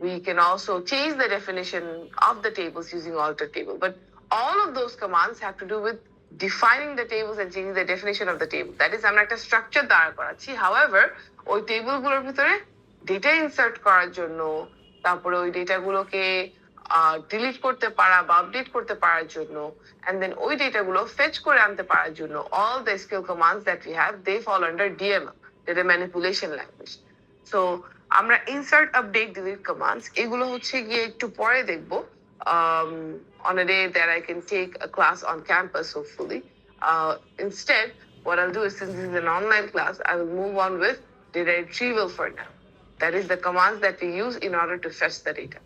We can also change the definition of the tables using alter table. But all of those commands have to do with defining the tables and changing the definition of the table. That is, আমরা একটা structure দাঁড় করাচ্ছি। However, ওই টেবিলগুলোর ভিতরে data insert করার জন্য, তারপরে ওই ডেটাগুলোকে ডিলিট করতে পারা বা আপডেট করতে পারার জন্য, and then ওই ডেটাগুলো ফেচ করে আনতে পারার জন্য, all the SQL commands that we have, they fall under DML, data manipulation language. So আমরা insert, update, delete commands এগুলো হচ্ছে গিয়ে একটু পরে দেখবো on a day that I can take a class on campus, hopefully. Instead, what I'll do is, since this is an online class, I will move on with data retrieval for now. That is the commands that we use in order to fetch the data.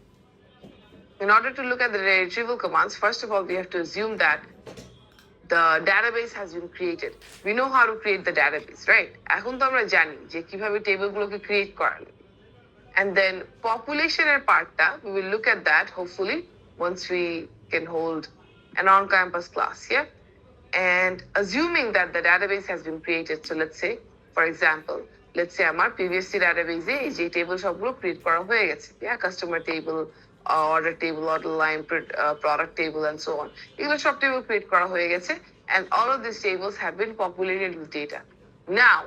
In order to look at the data retrieval commands, first of all, we have to assume that the database has been created. We know how to create the database, right? এখন তো আমরা জানি যে কিভাবে টেবিলগুলোকে create করা লাগে। And then population এর পার্টটা, we will look at that hopefully once we can hold an on-campus class, yeah? And assuming that the database has been created, so let's say, for example, let's say আমার PVSC database এই যে table সবগুলো create করা হয়ে গেছে, yeah? Customer table, order table, order line, product table, and so on. এগুলো সব table create করা হয়ে গেছে, and all of these tables have been populated with data. Now,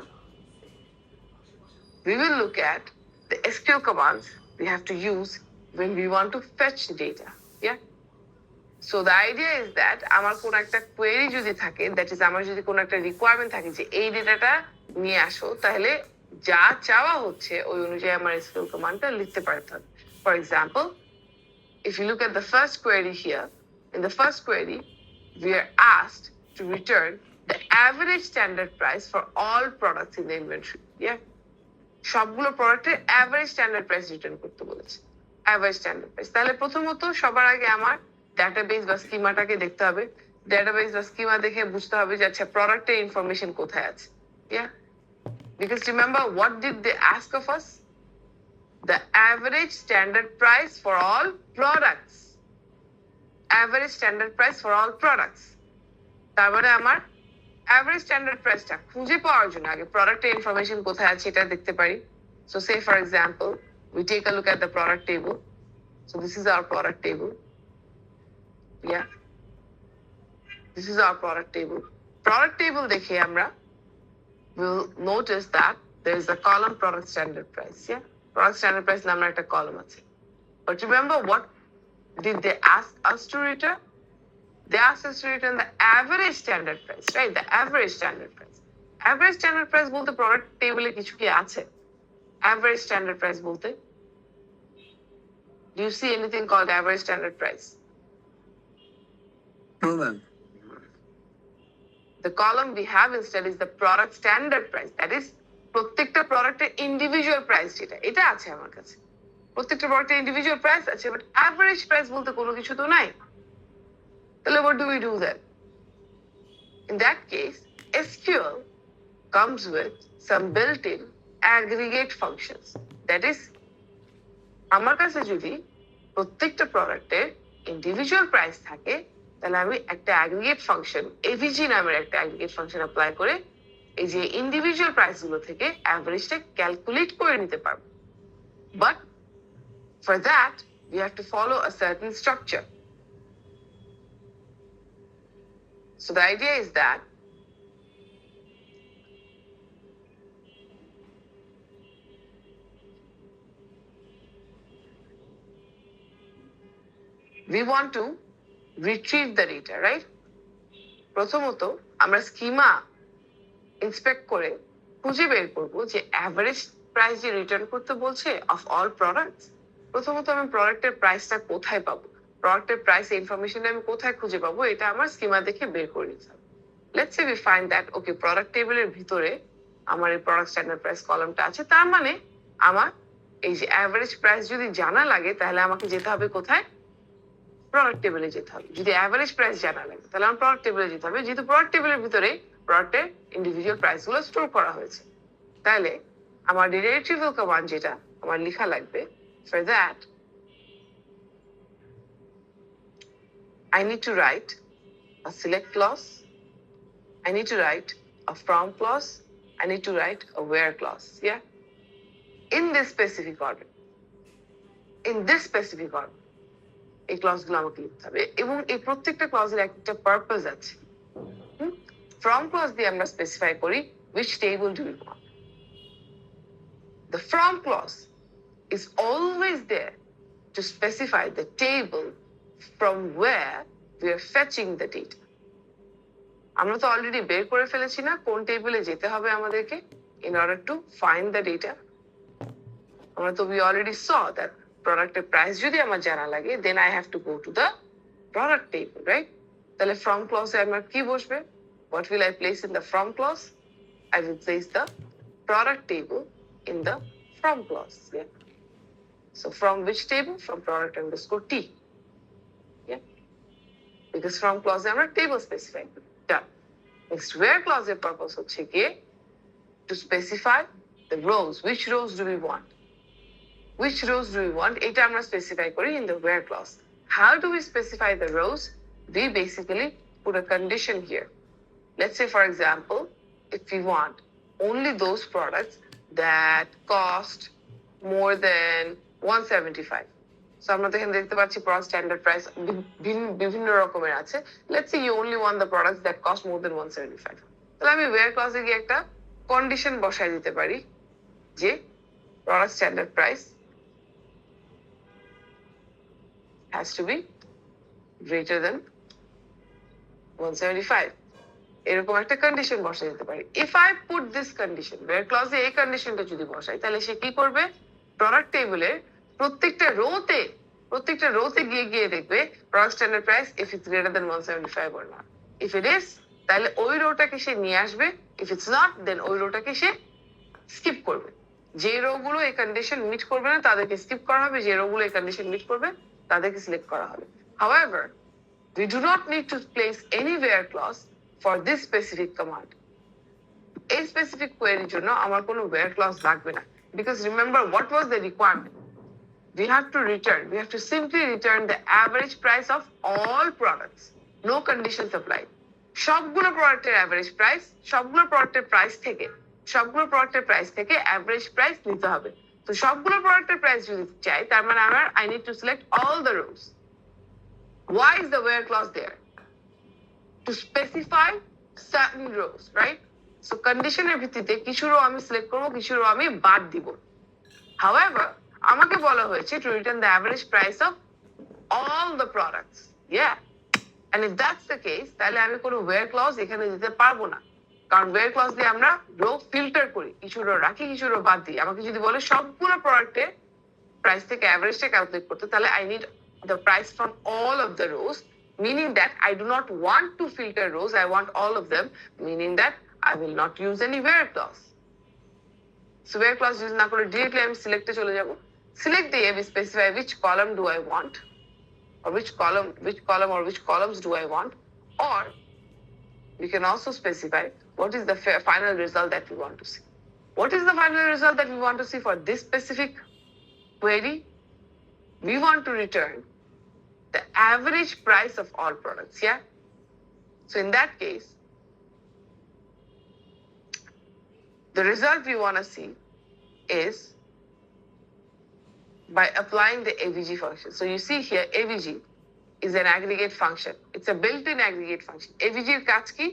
we will look at the SQL commands we have to use when we want to fetch data, yeah? So the idea is that আমার কোন একটা query যদি থাকে, that is আমার যদি কোন একটা requirement থাকে যে এই ডেটাটা নিয়ে আসো, তাহলে যা চাওয়া হচ্ছে ওই অনুযায়ী আমার SQL commandটা লিখতে পারতে হবে. For example, if you look at the first query here, in the first query, we are asked to return the average standard price for all products in the inventory, yeah? সবগুলো প্রোডাক্টের average standard price return করতে বলেছে, average standard price. তাহলে প্রথমত সবার আগে আমার database বা স্কিমাটাকে দেখতে হবে। ডাটাবেস বা স্কিমা দেখে বুঝতে হবে যে আচ্ছা প্রোডাক্টের ইনফরমেশন কোথায় আছে, yeah? Because remember, what did they ask of us? The average standard price for all products. Average standard price for all products. তার মানে আমার average standard price-টা খুঁজে পাওয়ার জন্য আগে প্রোডাক্টের ইনফরমেশন কোথায় আছে এটা দেখতে পারি। So say for example, we take a look at the product table. So this is our product table. Yeah. This is our product table. Product table দেখে আমরা will notice that there is a column product standard price, yeah? Product standard price নামে একটা column আছে. But remember, what did they ask us to return? They asked us to return the average standard price, right? The average standard price. Average standard price বলতে product table এ কিছু কি আছে? Average standard price বলতে? Do you see anything called average standard price? No, ma'am. The column we have instead is the product standard price. That is, প্রত্যেকটা প্রোডাক্টের individual price যেটা, এটা আছে আমার কাছে। প্রত্যেকটা প্রোডাক্টের ইন্ডিভিজুয়াল প্রাইস আছে, বাট অ্যাভারেজ প্রাইস বলতে কোনো কিছু তো নাই। তাহলে what do we do then? In that case, SQL comes with some built-in aggregate functions. That is, আমার কাছে যদি প্রত্যেকটা প্রোডাক্টের ইন্ডিভিজুয়াল প্রাইস থাকে, তাহলে আমি একটা অ্যাগ্রিগেট ফাংশন, এভিজি নামের একটা অ্যাগ্রিগেট ফাংশন অ্যাপ্লাই করে এই যে ইন্ডিভিজুয়াল প্রাইসগুলো থেকে অ্যাভারেজটা ক্যালকুলেট করে নিতে পারবো। But for that, we have to follow a certain structure. So the idea is that we want to retrieve the data, right? প্রথমত আমরা স্কিমা ইন্সপেক্ট করে খুঁজে বের করবো যে অ্যাভারেজ প্রাইস যে রিটার্ন করতে বলছে অফ অল প্রোডাক্টস। প্রথমত আমি প্রোডাক্টের প্রাইসটা কোথায় পাবো, প্রোডাক্টের প্রাইস ইনফরমেশন আমি কোথায় খুঁজে পাবো, এটা আমার স্কিমা দেখে বের করে নিতে হবে। Let's say we find that okay product টেবিলের ভিতরে আমার এই প্রোডাক্ট স্ট্যান্ডার্ড প্রাইস কলামটা আছে। তার মানে আমার এই যে অ্যাভারেজ প্রাইস যদি জানা লাগে, তাহলে আমাকে যেতে হবে কোথায়? প্রোডাক্ট টেবিলে যেতে হবে। যদি অ্যাভারেজ প্রাইস জানা লাগে, তাহলে আমার প্রোডাক্ট টেবিলে যেতে হবে, যেহেতু প্রোডাক্ট টেবিলের ভিতরে প্রোডাক্টের ইন্ডিভিজুয়াল প্রাইস গুলো স্টোর করা হয়েছে। তাহলে আমার ডেটা রিট্রিভাল কমান্ড যেটা আমার লেখা লাগবে, for that I need to write a select clause, I need to write a from clause, I need to write a where clause, yeah? In this specific order. in this specific order এই ক্লজগুলো আমাকে লিখতে হবে এবং এই প্রত্যেকটা ক্লজের একটা purpose আছে from clause দিয়ে আমরা স্পেসিফাই করি which table do we want. The from clause is always there to specify the table from where we are fetching the data. আমরা তো অলরেডি বের করে ফেলেছি না কোন টেবিলে যেতে হবে আমাদেরকে in order to find the data. আমরা তো we already saw that প্রোডাক্টের প্রাইস যদি আমার জানা লাগে then I have to go to the product table, right? তাহলে from clause এ আমার কি বসবে? What will I place in the from clause? I will place the product table in the from clause. Yeah. So from which table? From product underscore T. Yeah. Because from clause আমরা table specify. Done. Next, where clause এর purpose হচ্ছে গিয়ে to specify the rows. Which rows do we want? Which rows do we want? এটা আমরা specify করি in the where clause. How do we specify the rows? We basically put a condition here. Let's say, for example, if we want only those products that cost more than 175. So আমরা তো এখানে দেখতে পাচ্ছি product standard price বিভিন্ন রকমের আছে. Let's say you only want the products that cost more than 175. তাহলে আমি where clause এ গিয়ে একটা condition বসাই দিতে পারি যে product standard price has to be greater than 175. এরকম একটা কন্ডিশন বসাই দিতে পারি if I put this condition where clause এ এই কন্ডিশনটা যদি বসাই তাহলে সে কি করবে প্রোডাক্ট টেবিলের প্রত্যেকটা রোতে গিয়ে দেখবে product standard price if it's greater than 175 or not. If it is তাহলে ওই রোটাকে সে নিয়ে আসবে, if it's not then ওই রোটাকে সে স্কিপ করবে। যে রোগুলো এই কন্ডিশন মিট করবে না তাদেরকে স্কিপ করা হবে, যে রোগুলো এই কন্ডিশন মিট করবে তাদেরকে সিলেক্ট করা হবে। However, we do not need to place any where clause for this specific command. A specific query জন্য আমার কোনো where clause লাগবে না, because remember what was the requirement? We have to simply return the average price of all products. No conditions applied. সবগুলো প্রোডাক্টের average price, সবগুলো প্রোডাক্টের price থেকে average price নিতে হবে। তো সবগুলো প্রোডাক্টের প্রাইস যদি চাই তার মানে I need to select all the rows. Why is the where clause there? To specify certain rows, right? So conditioner ভিত্তিতে কিছু রো আমি সিলেক্ট করব, কিছু রো আমি বাদ দিব। However, আমাকে বলা হয়েছে to return the average price of all the products. Yeah. And if that's the case, তাহলে আমি কোনো where clause এখানে দিতে পারবো না। কারণ where clause দিয়ে আমরা রো ফিল্টার করি, কিছু রো রাখি, কিছু রো বাদ দিই। আমাকে যদি বলে সবগুলো প্রোডাক্টের প্রাইস থেকে অ্যাভারেজটা ক্যালকুলেট করতে, তাহলে I need the price from all of the rows, meaning that I do not want to filter rows, I want all of them, meaning that I will not use any where clause. So where clause use না করে directly আমি সিলেক্টে চলে যাব। Select দিয়ে we specify which column do I want, or which columns do I want, or we can also specify what is the final result that we want to see. What is the final result that we want to see for this specific query? We want to return the average price of all products, yeah? So in that case, the result we want to see is by applying the AVG function. So you see here, AVG is an aggregate function. It's a built-in aggregate function. AVG এর কাজ কি?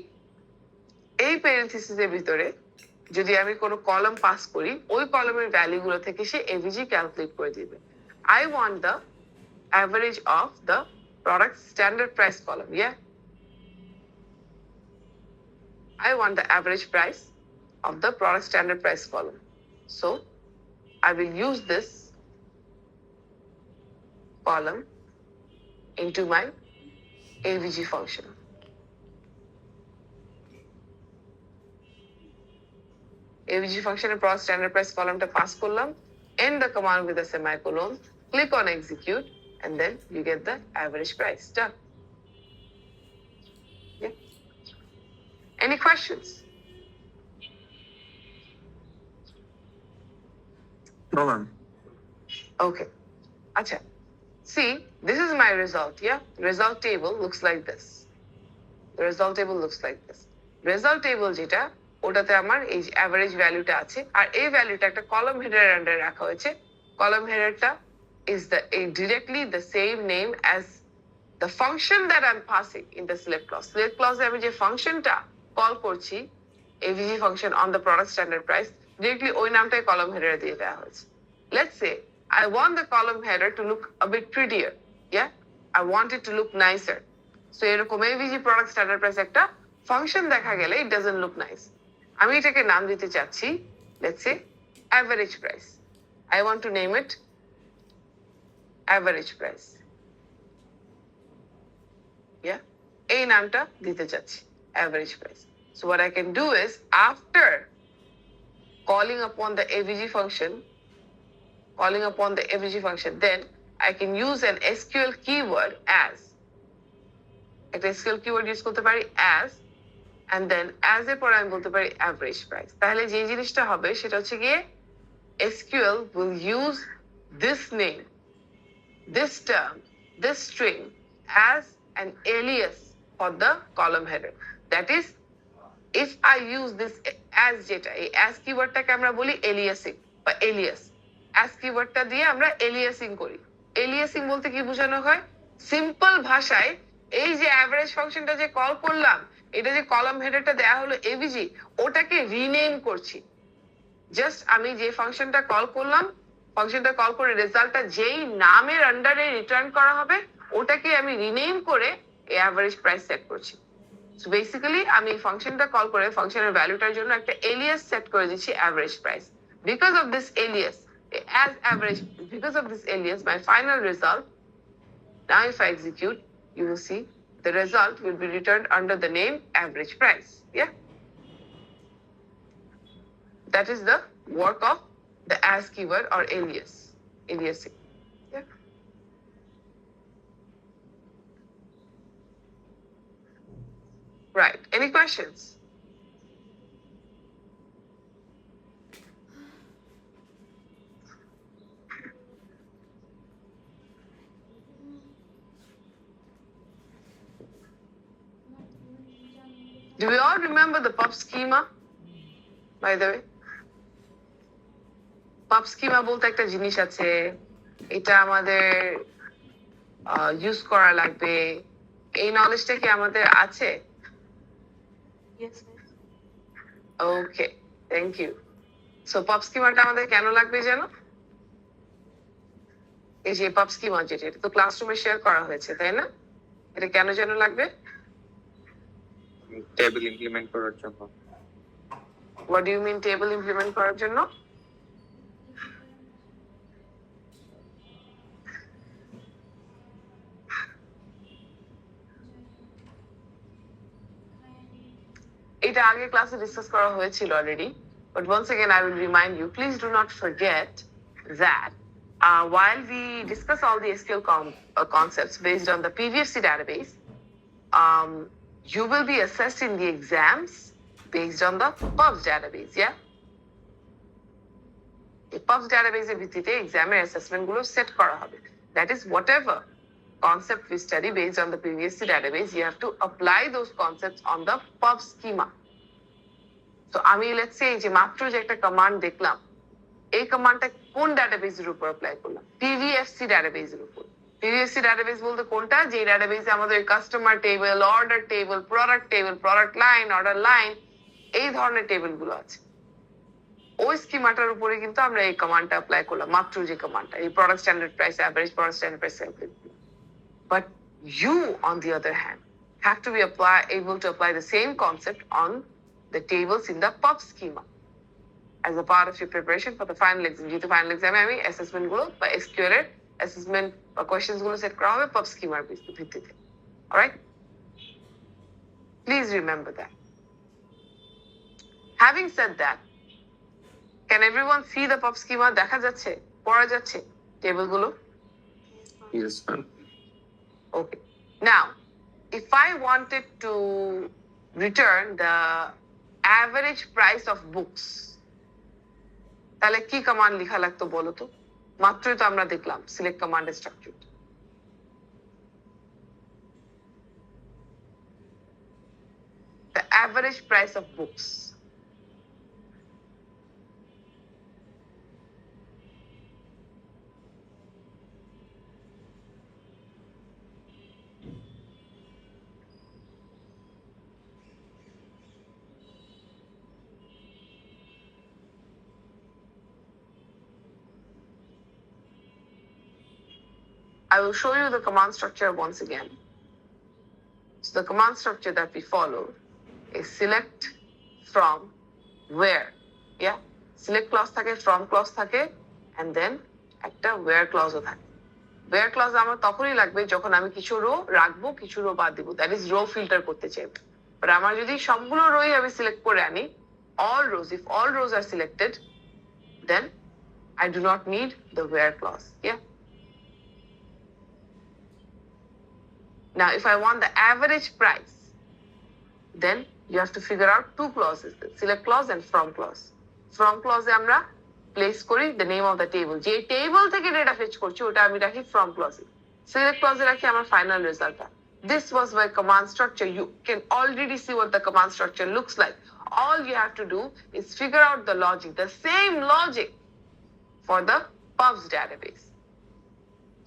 এই প্যারেনথেসিসের ভিতরে যদি আমি কোনো column pass করি, ওই কলামের ভ্যালুগুলো থেকে সে AVG ক্যালকুলেট করে দিবে। I want the average of the product standard price column, yeah? I want the average price of the product standard price column. So I will use this column into my AVG function. AVG function এর product standard price columnটা pass করলাম, end the command with a semicolon, click on execute, and then you get the average price. Done. Yeah. Any questions? No, ma'am. Okay. Acha. See, this is my result, yeah? Result table looks like this. The result table looks like this. Result table যেটা ওটাতে আমার এই average ভ্যালুটা আছে, আর এই ভ্যালুটা একটা column হেডারের আন্ডারে রাখা হয়েছে। কলাম হেডারটা is directly the same name as the function that I'm passing in the select clause. Select clause আমি যে ফাংশনটা কল করছি, AVG function on the product standard price, directly ওই নামটাই column header দিয়ে দেওয়া হয়েছে. Let's say I want the column header to look a bit prettier. Yeah, I want it to look nicer. So এরকম AVG product standard price একটা function দেখা গেলে it doesn't look nice. আমি এটাকে নাম দিতে চাচ্ছি, let's say average price. I want to name it average price. Yeah, এই নামটা দিতে চাচ্ছি average price. So what I can do is after calling upon the AVG function, then I can use an SQL keyword as. একটা SQL keyword use করতে পারি as, and then as এর পরে আমি বলতে পারি average price. তাহলে যে জিনিসটা হবে সেটা হচ্ছে গিয়ে SQL will use this name, this term, this string as an alias for the column header. That is, if I use this as যেটা, এই as keywordটাকে আমরা বলি aliasing বা alias. as keywordটা দিয়ে আমরা aliasing করি. aliasing বলতে কি বোঝানো হয়? সিম্পল ভাষায় এই যে average ফাংশনটা যে কল করলাম, এটা যে কলাম হেডারটা দেয়া হলো AVG, ওটাকে রিনেম করছি. জাস্ট আমি যে ফাংশনটা কল করলাম, ফাংশনটা কল করে রেজাল্টটা যেই নামের আন্ডারে রিটার্ন করা হবে, ওটাকে আমি রিনেম করে এই অ্যাভারেজ প্রাইস সেট করছি. সো বেসিক্যালি আমি এই ফাংশনটা কল করে ফাংশনের ভ্যালুটার জন্য একটা এলিয়াস সেট করে দিচ্ছি average price. Because of this Ilias, as average, because of this alias, my final result, now if I execute, you will see the result will be returned under the name average price. Yeah. That is the work of the as keyword or aliasing. Yeah. Right. Any questions? Do we all remember the pub schema, by the way? pub schema বলতে একটা জিনিস আছে, এটা আমাদের use করা লাগবে. এই নলেজটা কি আমাদের আছে? ওকে, থ্যাংক ইউ. সো pub schemaটা আমাদের কেন লাগবে জানো? এই যে pub schema যেটা, এটা তো ক্লাসরুমে শেয়ার করা হয়েছে, তাই না? এটা কেন যেন লাগবে? টেবিল ইমপ্লিমেন্ট করার জন্য। What do you mean table implement করার জন্য? এটা আগে ক্লাসে ডিসকাস করা হয়েছিল already, but once again I will remind you, please do not forget that while we discuss all the SQL concepts based on the PVFC database, you will be assessed in the exams based on the PUBS database, yeah? The PUBS database এর ভিত্তিতে এক্সামের assessment গুলো set করা হবে. That is, whatever concept we study based on the PVFC database, you have to apply those concepts on the PUBS schema. So আমি let's say যে মাত্র যে একটা কমান্ড দেখলাম, এই কমান্ডটা কোন ডাটাবেসের উপর অ্যাপ্লাই করলাম? PVFC ডাটাবেসের উপর. PVFC ডাটাবেস বলতে কোনটা? যে ডাটাবেসে আমাদের customer table, order table, product line, order line, এই ধরনের টেবিল গুলো আছে. ওই স্কিমাটার উপরে কিন্তু আমরা এই কমান্ডটা অ্যাপ্লাই করলাম, মাত্র যে কমান্ডটা, এই product standard price, average product standard price. But you, on the other hand, have to be able to apply the same concept on the tables in the PUB schema as a part of your preparation for the final exam. যেহেতু final এক্সামে আমি assessment গুলো বা SQL এর assessment বা questions গুলো set করা হবে PUB schema ভিত্তিতে. Alright? Please remember that. Having said that, can everyone see the PUB schema? দেখা যাচ্ছে, পড়া যাচ্ছে টেবিল গুলো? Yes, ma'am. Okay. Now, if I wanted to return the average price of books, তাহলে কি কমান্ড লেখা লাগতো বলো তো? মাত্রই তো আমরা দেখলাম select command structure. The average price of books. I will show you the command structure once again. So the command structure that we follow is select from where. Yeah? Select clause থাকে, from clause থাকে, and then একটা where clause ও থাকে। where clause আমার তখনই লাগবে যখন আমি কিছু রো রাখবো, কিছু রো বাদ দিব। That is row filter করতে চাই। But আমার যদি সবগুলো রোই আমি সিলেক্ট করে আনি, all rows, if all rows are selected, then I do not need the where clause. Yeah? Now, if I want the average price, then you have to figure out two clauses, the select clause and from clause. From clause এ আমরা place করি the name of the table. যে table থেকে data fetch করছি ওটা আমি রাখি from clause A. Select clause এ রাখি আমার final result টা। This was my command structure. You can already see what the command structure looks like. All you have to do is figure out the logic, the same logic for the pubs database.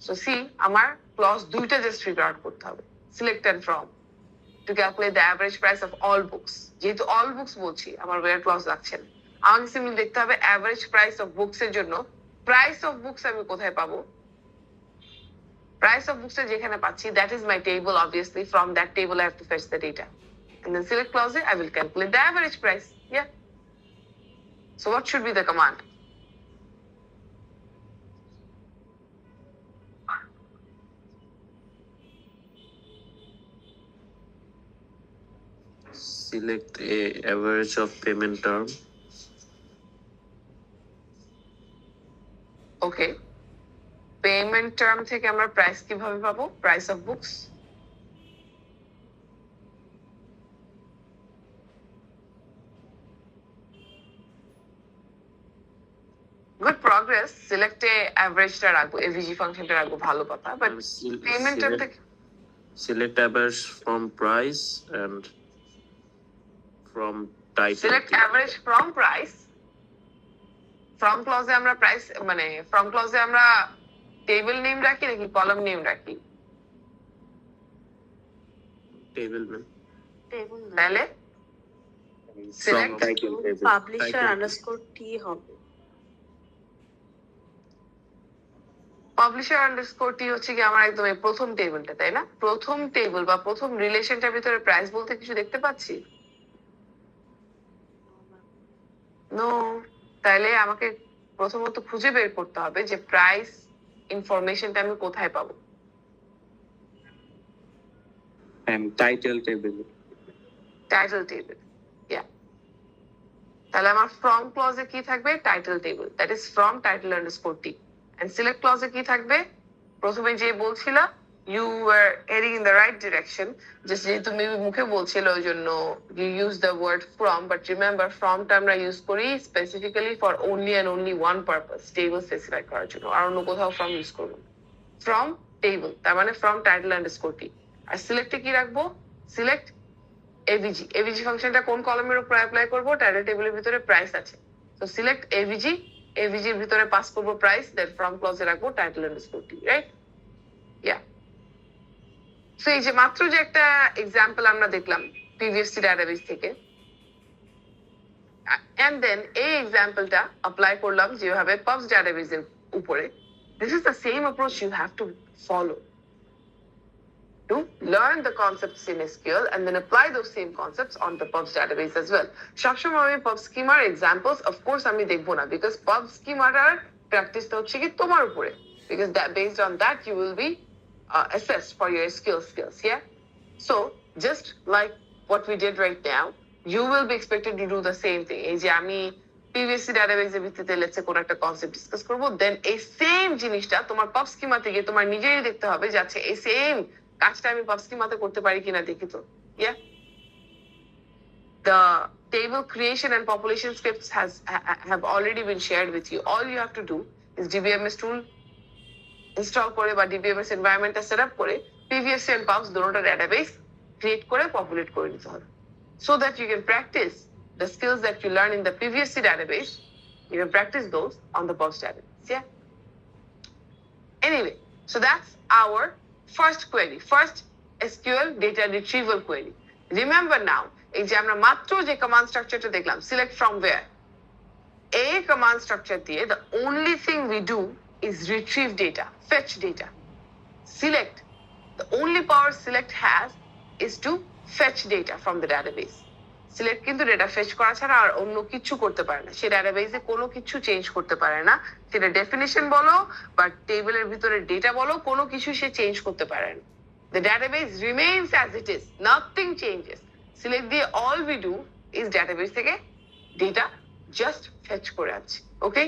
So see, আমার clause দুইটা just figure out করতে হবে, select and from, to calculate the average price of all books. যেহেতু all books বলছি, আমার where clause লাগছে না। আমাকে simply দেখতে হবে average price of books এর জন্য price of books আমি কোথায় পাবো? Price of books এ যেখানে পাচ্ছি, that is my table obviously. From that table I have to fetch the data. And then select clause I will calculate the average price. Yeah. So what should be the command? Select a average of payment term. Okay. Payment term থেকে আমরা price কিভাবে পাবো? Price of books. Good progress. Select a average টা রাখবো, AVG function টা রাখবো, ভালো কথা। But payment term থেকে Select average from price and from title. select average from price. From clause এ আমরা price মানে from clause এ আমরা table name রাখি নাকি column name রাখি? Table name. তাহলে select title table. Publisher Title. Underscore T হবে। Publisher underscore টি হচ্ছে কি আমার একদম এই প্রথম টেবিলটা, তাই না? প্রথম টেবিল বা প্রথম রিলেশনটার ভিতরে প্রাইস বলতে কিছু দেখতে পাচ্ছি? নো। তাহলে আমাকে প্রথমত খুঁজে বের করতে হবে যে প্রাইস ইনফরমেশনটা আমি কোথায় পাবো। And title table. Title table. Yeah. তাহলে আমার ফ্রম ক্লজে কি থাকবে? Title table. That is from title underscore T. And select ক্লজে কি থাকবে? প্রথমে যে বলছিলা you were heading in the right direction. Just যেহেতু মেবি মুখে বলছিল ওই জন্য you use the word from, but remember from টা আমরা ইউজ করি specifically for only and only one purpose, table specify করার জন্য। আর অন্য কোথাও from ইউজ করব না। From table তার মানে from title underscore t। আর সিলেক্টে কি রাখবো? Select AVG। AVG ফাংশনটা কোন কলামের উপর অ্যাপ্লাই করব? টাইটেল টেবিলের ভিতরে প্রাইস আছে। তো সিলেক্ট AVG, AVG এর ভিতরে পাস করব প্রাইস, দেন ফ্রম ক্লজে রাখবো title underscore T, right? Yeah. So এই যে মাত্র যে একটা এক্সাম্পল আমরা দেখলাম প্রিভিয়াস ডাটাবেস থেকে, এন্ড দেন এই এক্সাম্পলটা অ্যাপ্লাই করলাম যেভাবে পাবস ডাটাবেসের উপরে। This is the same approach you have to follow to learn the concepts in SQL and then apply those same concepts on the pubs database as well. সবসময় আমি pub schema examples of course আমি দেখবো না, because pub schema টার practice হচ্ছে কি তোমার উপরে, because that based on that you will be assessed for your SQL skills. Yeah. So just like what we did right now, you will be expected to do the same thing. এই যে আমি PVC database এর ভিত্তিতে let's say কোন একটা concept discuss করব, দেন এই same জিনিসটা তোমার pub schema থেকে তোমার নিজেই দেখতে হবে যে আচ্ছা এই সেম কাজটা আমি pub schema তে করতে পারি কিনা দেখি তো। Yeah. The table creation and population scripts have already been shared with you. All you have to do is DBMS tool install করে বা DBMS environment-টা set up করে PVC and pubs দুটোটা database create করে populate করে নিতে হবে, so that you can practice the skills that you learn in the PVC database. You can practice those on the pubs database. Yeah. Anyway, so that's our first query, first SQL data retrieval query. Remember now, এই যে আমরা মাত্র যে command structure টা দেখলাম, select from where, এই command structure দিয়ে the only thing we do is retrieve data, fetch data. select, the only power select has is to fetch data from the database. Select কিন্তু data fetch করা ছাড়া আর অন্য কিছু করতে পারে না, সে ডাটাবেসে কোনো কিছু চেঞ্জ করতে পারে না, সেটা ডেফিনিশন বলো বা টেবিলের ভিতরে ডেটা বলো, কোনো কিছু সে চেঞ্জ করতে পারে না। The database remains as it is, nothing changes. Select দিয়ে all we do is database থেকে ডেটা just fetch করে আনছি। ওকে,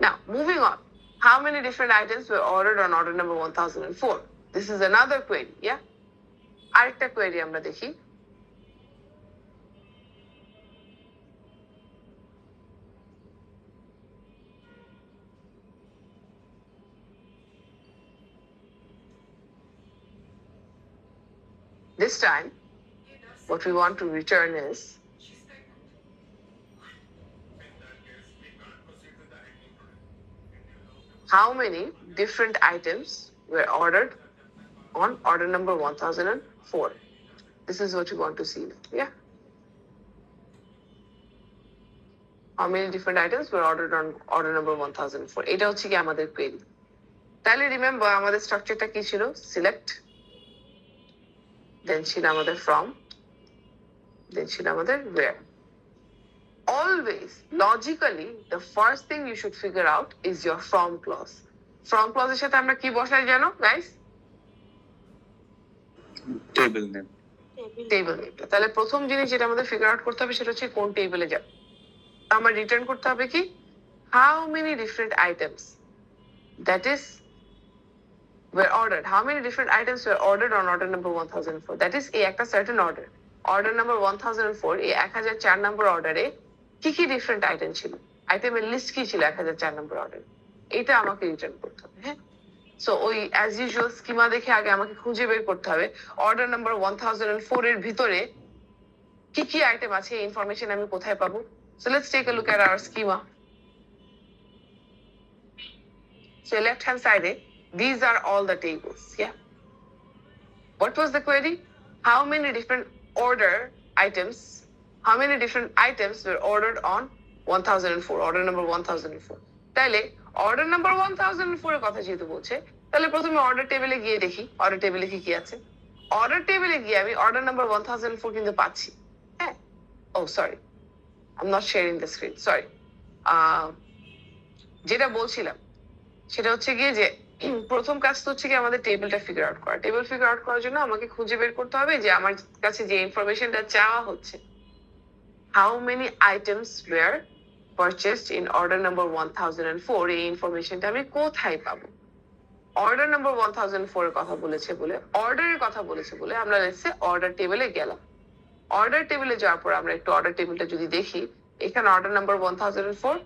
now moving on, how many different items were ordered on order number 1004? This is another query, yeah? আরেকটা query আমরা দেখি। This time, what we want to return is how many different items were ordered on order number 1004. This is what you want to see. Yeah. How many different items were ordered on order number 1004? এটা হচ্ছে কি আমাদের query. তাহলে remember আমাদের স্ট্রাকচারটা কি ছিল? Select, দেন ছিল আমাদের ফ্রম, দেন ছিল আমাদের where. Always, logically, the first thing you should figure out is your from clause. From clause এর সাথে আমরা কি বসাই জানো guys? Table name. টেবিল নেমটা। তাহলে প্রথম জিনিস যেটা আমাদের ফিগার আউট করতে হবে সেটা হচ্ছে কোন টেবিলে যাবে। আমার রিটার্ন করতে হবে কি how many different items that is were ordered, how many different items were ordered on order number 1004, that is এই একটা সার্টেন অর্ডার, অর্ডার নাম্বার 1004, এই 1004 নম্বর অর্ডারে কি কি ডিফারেন্ট আইটেম ছিল, আইটেমের লিস্ট কি ছিল 1004 নম্বর অর্ডার, এটা আমাকে রিটার্ন করতে হবে। হ্যাঁ, সো ওই অ্যাজ ইউজুয়াল স্কিমা দেখে আগে আমাকে খুঁজে বের করতে হবে অর্ডার নাম্বার 1004 এর ভিতরে কি কি আইটেম আছে, এই ইনফরমেশন আমি কোথায় পাবো। So let's take a look at our schema. So left hand সাইডে these are all the tables. Yeah, what was the query? How many different items were ordered on 1004, order number 1004? তাহলে order number 1004 এর কথা যেহেতু বলছে, তাহলে প্রথমে order টেবিলে গিয়ে দেখি অর্ডার টেবিলে কি কি আছে। অর্ডার টেবিলে গিয়ে আমি অর্ডার নাম্বার 1004 কিন্তু পাচ্ছি। হ্যাঁ, oh sorry, I am not sharing the screen, sorry. যেটা বলছিলাম সেটা হচ্ছে গিয়ে যে প্রথম কাজ তো হচ্ছে কি আমাদের টেবিলটা ফিগার আউট করা। টেবিল ফিগার আউট করার জন্য আমাকে খুঁজে বের করতে হবে যে আমার কাছে যে ইনফরমেশনটা চাওয়া হচ্ছে, how many items were purchased in order number 1004, এই ইনফরমেশনটা আমি কোথায় পাবো। অর্ডার নাম্বার 1004 এর কথা বলেছে বলে, অর্ডারের কথা বলেছে বলে আমরা লেটস অর্ডার টেবিলে গেলাম। অর্ডার টেবিলে যাওয়ার পর আমরা একটু অর্ডার টেবিলটা যদি দেখি, এখানে অর্ডার নাম্বার 1004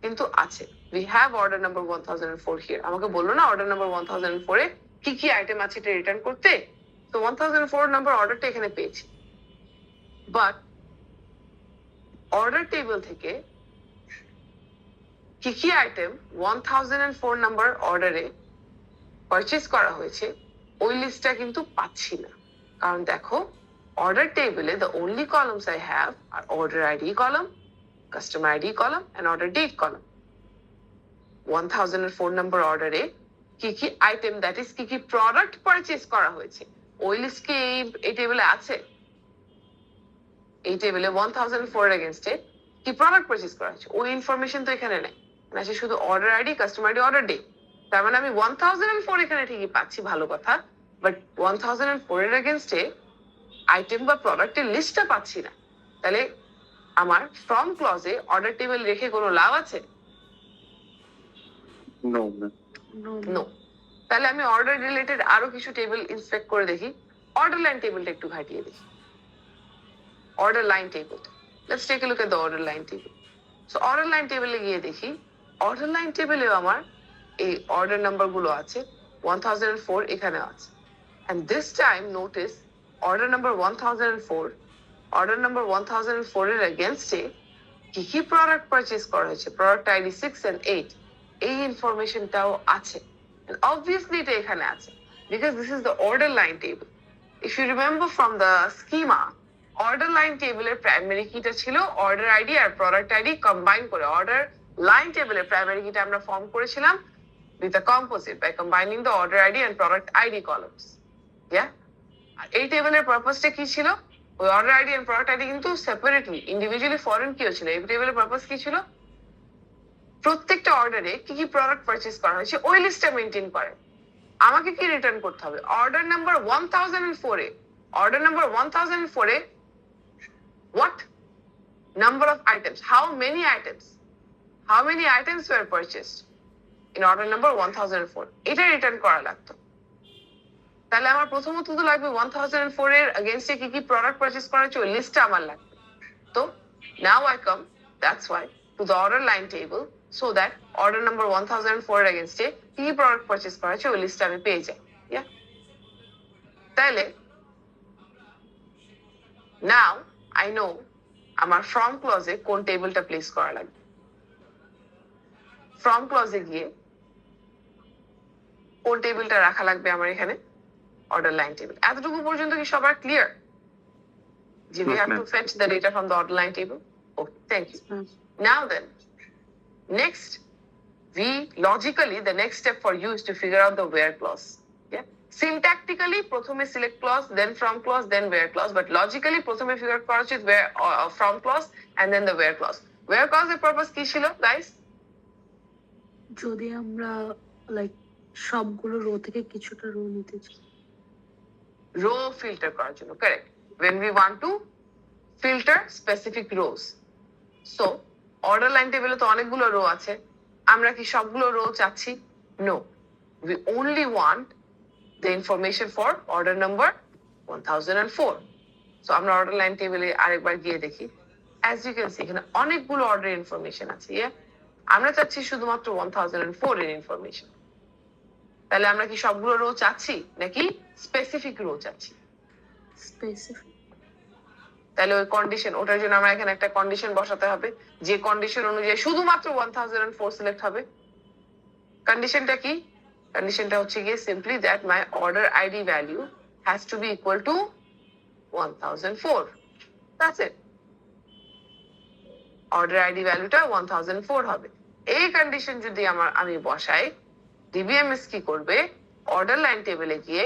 কিন্তু আছে। We have order number 1004 here. আমাকে বললো না অর্ডার নাম্বার 1004 এ কি কি আইটেম আছে এটা রিটার্ন করতে, তো 1004 নাম্বার অর্ডারটা এখানে পেয়েছি। বাট অর্ডার টেবিল থেকে কি কি আইটেম 1004 নাম্বার অর্ডারে পারচেজ করা হয়েছে ওই লিস্টটা কিন্তু পাচ্ছি না। কারণ দেখো অর্ডার টেবিলে the only columns I have are order ID column, customer ID column and order date column. 1004 নম্বর অর্ডারে কি কি আইটেম দ্যাট ইজ কি কি প্রোডাক্ট পারচেজ করা হয়েছে ওই লিস্ট কি এই টেবিলে আছে? এই টেবিলে 1004 এর এগেইনস্টে কি প্রোডাক্ট পারচেজ করা হয়েছে ওই ইনফরমেশন তো এখানে নেই, আছে শুধু order ID, customer ID, order date. তার মানে আমি 1004 এখানে ঠিকই পাচ্ছি, ভালো কথা, বাট 1004 এর এগেইনস্টে আইটেম বা প্রোডাক্টের লিস্টটা পাচ্ছি না। তাহলে আমার ফ্রম ক্লজে অর্ডার টেবিল রেখে কোনো লাভ আছে? নো। তাহলে আমি অর্ডার রিলেটেড আরো কিছু টেবিল ইন্সপেক্ট করে দেখি। অর্ডার লাইন টেবিলটা একটু ঘাটিয়ে দেখি। Order line table, let's take a look at the order line table. So order line টেবিলে গিয়ে দেখি, অর্ডার লাইন টেবিলেও আমার এই অর্ডার নাম্বার গুলো আছে, 1004 এখানে আছে। And this time notice order number 1004, order number 1004 এর এগেইনস্টে কি কি প্রোডাক্ট পারচেজ করা হয়েছে, প্রোডাক্ট আইডি 6 and 8, এই ইনফরমেশনটাও আছে। And obviously এটা এখানে আছে because this is the order line table. If you remember from the schema, order line table এর প্রাইমারি কিটা ছিল অর্ডার আইডি আর প্রোডাক্ট আইডি কম্বাইন করে। অর্ডার লাইন টেবিলের প্রাইমারি কিটা আমরা ফর্ম করেছিলাম with a composite by combining the order ID and product ID columns. Yeah? আর এই টেবিলের পারপাসটা কি ছিল? ওই order ID and product ID কিন্তু সেপারেটলি ইন্ডিভিজুয়ালি ফরেন কিও ছিল। এই টেবিলের পারপাস কি ছিল? প্রত্যেকটা অর্ডারে কি কি প্রোডাক্ট পারচেজ করা হয়েছে ওই লিস্টটা মেনটেন করে। আমাকে কি রিটার্ন করতে হবে? Order number 1004 A, order number 1004 A what number of items, how many items were purchased in order number 1004, এটা রিটার্ন করা লাগতো। তাহলে আমার প্রথমত তো লাগবে 1004 এর এগেইনস্টে কি কি প্রোডাক্ট পারচেজ করা হয়েছে ওই লিস্টটা আমার লাগবে। তো now I come, that's why, to the order line table so that order number 1004 এর এগেইনস্টে কি কি প্রোডাক্ট পারচেজ করা হয়েছে ওই লিস্টটা আমি পেয়ে যাই। Yeah? তাহলে now I know আমার ফ্রম ক্লজে কোন টেবিলটা প্লেস করা লাগবে। ফ্রম ক্লজে গিয়ে কোন টেবিলটা রাখা লাগবে আমার এখানে? Order line table. এতটুকু পর্যন্ত কি সবার ক্লিয়ার? যে we have to fetch the data from the order line table? Okay, thank you. Now then, next, the next step for you is to figure out the where clause. Yeah? Syntactically, প্রথমে select clause, then from clause, then where clause, but logically প্রথমে figure করা উচিত where from clause and then the where clause. Where clause এর purpose কি ছিল, guys? যদি আমরা like সবগুলো রো থেকে কিছুটা রো নিতে চাই, রো ফিল্টার করার জন্য, correct. when we want to filter specific rows. So order line টেবিলে তো অনেকগুলো রো আছে, আমরা কি সবগুলো রো চাচ্ছি? No, we only want the information for order number 1004. So আমরা order line টেবিলে আরেকবার গিয়ে দেখি। As you can see, এখানে অনেকগুলো অর্ডার ইনফরমেশন আছে। আমরা চাচ্ছি শুধুমাত্র 1004 এর ইনফরমেশন। তাহলে আমরা কি সবগুলো রো চাচ্ছি নাকি স্পেসিফিক রো চাচ্ছি? স্পেসিফিক। তাহলে ওই কন্ডিশন, ওটার জন্য আমরা এখানে একটা কন্ডিশন বসাতে হবে, যে কন্ডিশন অনুযায়ী শুধুমাত্র 1004 সিলেক্ট হবে। কন্ডিশনটা কি? কন্ডিশনটা হচ্ছে গিয়ে simply that my order ID value has to be equal to 1004। That's it. Order ID ভ্যালুটা 1004 হবে। এই কন্ডিশন যদি আমি বসাই, ডিবিএমএস কি করবে? অর্ডার লাইন টেবিলে গিয়ে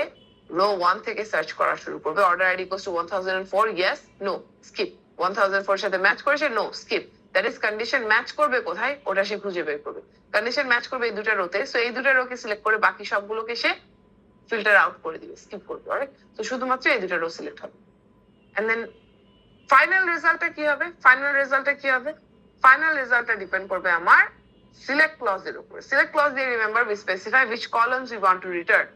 রো 1 থেকে সার্চ করা শুরু করবে। Order ID equals to 1004, yes, no, skip. 1004 এর সাথে ম্যাচ করেছে, no, skip. That is condition match করবে কোথায় ওটা সে খুঁজে বের করবে। কন্ডিশন ম্যাচ করবে এই দুটো রোতে, সো এই দুটো রোকে সিলেক্ট করে বাকি সবগুলোকে সে ফিল্টার আউট করে দিবে, স্কিপ করবে। অলরাইট, তো শুধুমাত্র এই দুটো রো সিলেক্ট হবে। এন্ড দেন ফাইনাল রেজাল্টটা কি হবে? ফাইনাল রেজাল্টটা ডিপেন্ড করবে আমার সিলেক্ট ক্লজের উপর। সিলেক্ট ক্লজ দিয়ে remember we specify which columns we want to return.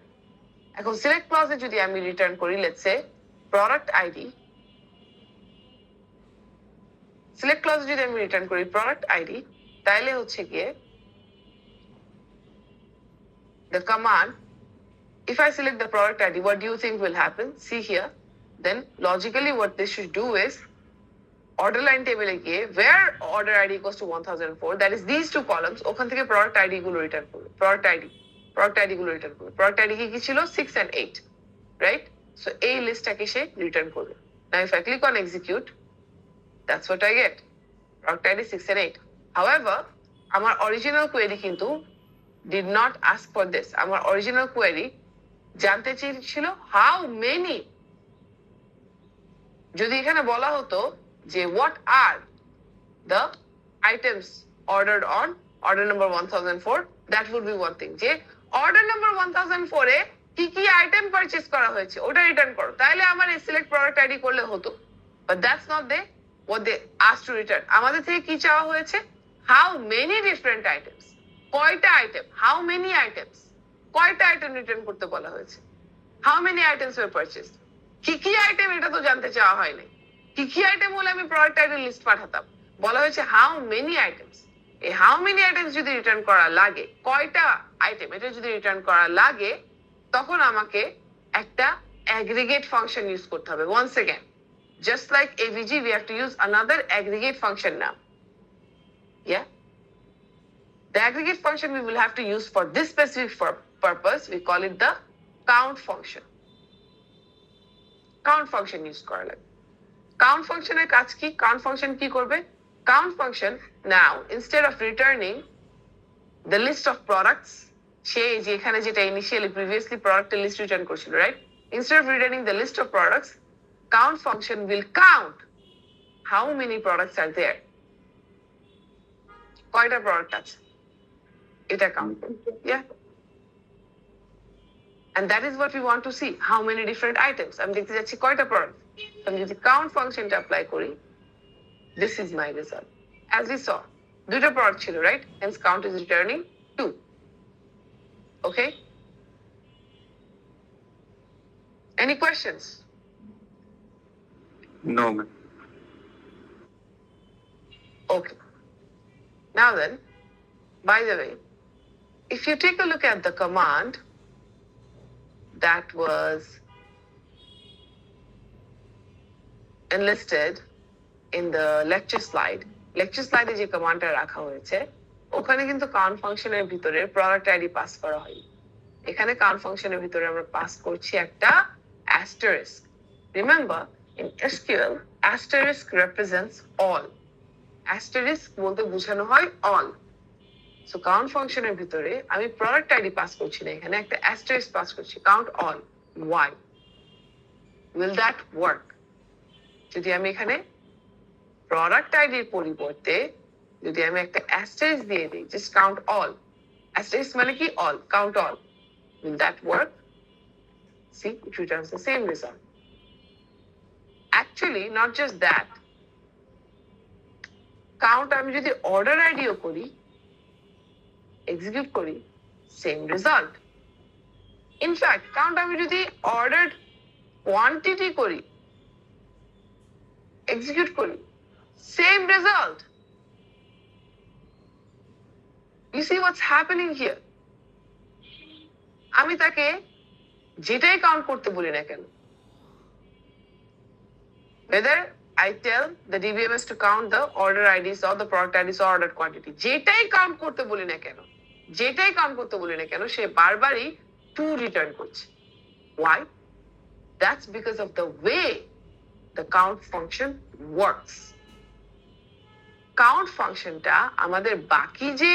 এখন সিলেক্ট ক্লজে যদি আমি রিটার্ন করি let's say product ID, select ক্লজে যদি আমি রিটার্ন করি প্রোডাক্ট আইডি, তাহলে হচ্ছে গিয়ে the command, if I select the product ID, what do you think will happen? See here, then logically what this should do is order line table গিয়ে where order ID equals to 1004, that is these two columns, ওখান থেকে product ID গুলো return করবে। product ID গুলো return করবে। product ID কি ছিল? 6 and 8, right? So এই লিস্টটাকে সে রিটার্ন করবে। Now if I click on execute, that's what I get, product ID 6 and 8. However, আমার অরিজিনাল কোয়েরি কিন্তু did not ask for this. আমার অরিজিনাল কোয়েরি জানতে চেয়েছিল how many, যদি এখানে বলা হতো যে what are the items ordered on order number 1004, that would be one thing, যে order number 1004 এ কি কি আইটেম পারচেজ করা হয়েছে ওটা রিটার্ন করো, তাহলে আমার এই সিলেক্ট প্রোডাক্ট আইডি করলে হতো। But that's not they what they asked to return. আমাদের থেকে কি চাওয়া হয়েছে? how many different items, কয়টা আইটেম, how many items, কয়টা আইটেম রিটার্ন করতে বলা হয়েছে। how many items were purchased, কি কি আইটেম এটা তো জানতে চাওয়া হয়নি। কি কি আইটেম হলে আমি প্রোডাক্ট আইডির লিস্ট পাঠাতাম। বলা হয়েছে হাউ মেনি আইটেমস। এই হাউ মেনি আইটেমস যদি রিটার্ন করা লাগে, কয়টা আইটেম এটা যদি রিটার্ন করা লাগে, তখন আমাকে একটা aggregate function ইউজ করতে হবে। once again, just like AVG, we have to use another aggregate function now. Yeah, the aggregate function we will have to use for this specific purpose, we call it the count function. count function use করা লাগে। count function এর কাজ কি? count function কি করবে? count function now, instead of returning the list of products সে যে এখানে যেটা ইনিশিয়ালি প্রিভিয়াসলি প্রোডাক্টের লিস্ট রিটার্ন করছিল, right? Instead of returning the list of products, count function will count how many products are there. কয়টা product আছে এটা count করবে, yeah. And that is what we want to see, how many different items. আমি দেখতে যাচ্ছি কয়টা product. আমি যদি count ফাংশনটা অ্যাপ্লাই করি, this is my result. As we saw, দুটো প্রোডাক্ট ছিল, right? Hence count is returning 2. Okay? Any questions? No, ma'am. Okay. Now then, by the way, if you take a look at the command that was enlisted in the lecture slide যে কমান্ডটা রাখা হয়েছে, ওখানে কিন্তু count ফাংশনের ভিতরে product ID pass করা হয়নি। এখানে count ফাংশনের ভিতরে আমরা পাস করছি একটা asterisk. Remember, in SQL, asterisk represents all. Asterisk বলতে বোঝানো হয় all. So count ফাংশনের ভিতরে আমি প্রোডাক্ট আইডি পাস করছি না, এখানে একটা asterisk পাস করছি, count all. Why? Will that work? যদি আমি এখানে প্রোডাক্ট আইডির পরিবর্তে যদি আমি একটা asterisk দিয়ে দিই, just count all. Asterisk মানে কি? All. Count all. Will that work? See, it returns the same result. Actually, not just that. Count আমি যদি order আইডিও করি, execute করি, same result. In fact, count আমি যদি ordered quantity করি, execute করি, same result. You see what's happening here? আমি তাকে যেটাই কাউন্ট করতে বলি না কেন, whether I tell the DBMS to count the order IDs or the product IDs or order quantity, যেটাই কাউন্ট করতে বলি না কেন, সে বারবারই 2 রিটার্ন করছে। Why? That's because of the way the count function works. Count ফাংশনটা আমাদের বাকি যে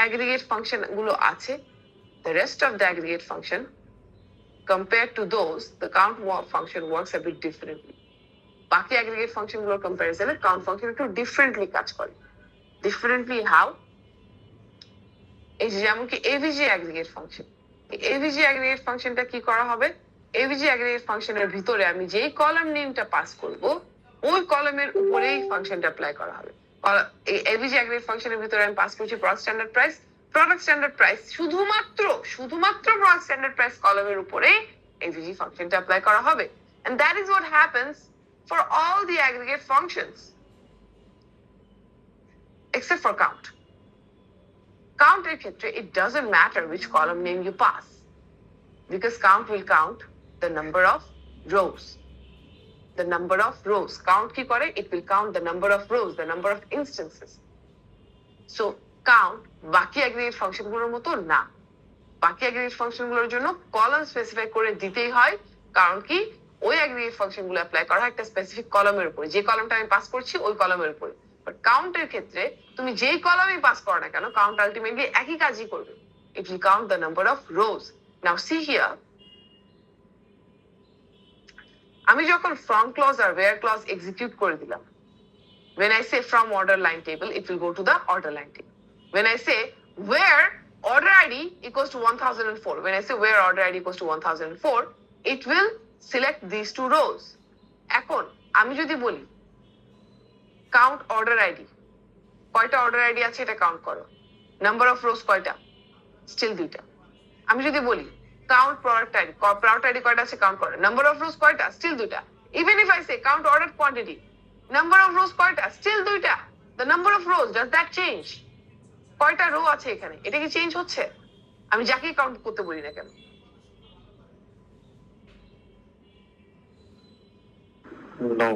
aggregate ফাংশন গুলো আছে, the rest of the aggregate function, compared to those, the count function works a bit differently. বাকি aggregate function গুলোর কম্পারিজনে count function একটু differently কাজ করে। Differently how? এই যেমন কি AVG aggregate function, AVG aggregate functionটা কি করা হবে? AVG aggregate functionের ভিতরে আমি যেই কলাম নেমটা পাস করব, ওই কলামের উপরেই ফাংশনটা অ্যাপ্লাই করা হবে। এই AVG aggregate functionের ভিতরে আমি পাস করছি product standard price, শুধুমাত্র product standard price কলামের উপরেই AVG functionটা অ্যাপ্লাই করা হবে। And that is what happens for all the aggregate functions, except for count. Count এর ক্ষেত্রে it doesn't matter which column name you pass, because count will count the number of rows. The number of rows. Count কি করে? It will count the number of rows, the number of instances. So count বাকি aggregate function গুলোর মতো না। বাকি aggregate function গুলোর জন্য column specify করে দিতেই হয়, কারণ কি ওই aggregate function গুলো অ্যাপ্লাই করা হয় একটা স্পেসিফিক কলামের উপরে, যে কলামটা আমি পাস করছি ওই কলামের উপরে। বাট কাউন্টের ক্ষেত্রে তুমি যেই কলামই পাস করো না কেন, কাউন্ট আলটিমেটলি একই কাজই করবে। It will count the number of rows. Now see here, আমি যখন from clause R where clause execute করে দিলাম, when I say from order line table, it will go to the order line table. When I say where order ID equals to 1004, when I say where order ID equals to 1004, it will select these 2 rows. এখন আমি যদি বলি count order ID, কয়টা order ID আছে এটা count করো, number of rows কয়টা, still 2টা। আমি যদি বলি count product ID কয়টা আছে কাউন্ট করো, number of rows কয়টা, still 2টা। Even if I say count order quantity, number of rows কয়টা, still 2টা। The number of rows, does that change? কয়টা রো আছে এখানে, এটা কি চেঞ্জ হচ্ছে? আমি যাকেই কাউন্ট করতে বলি না কেন। No.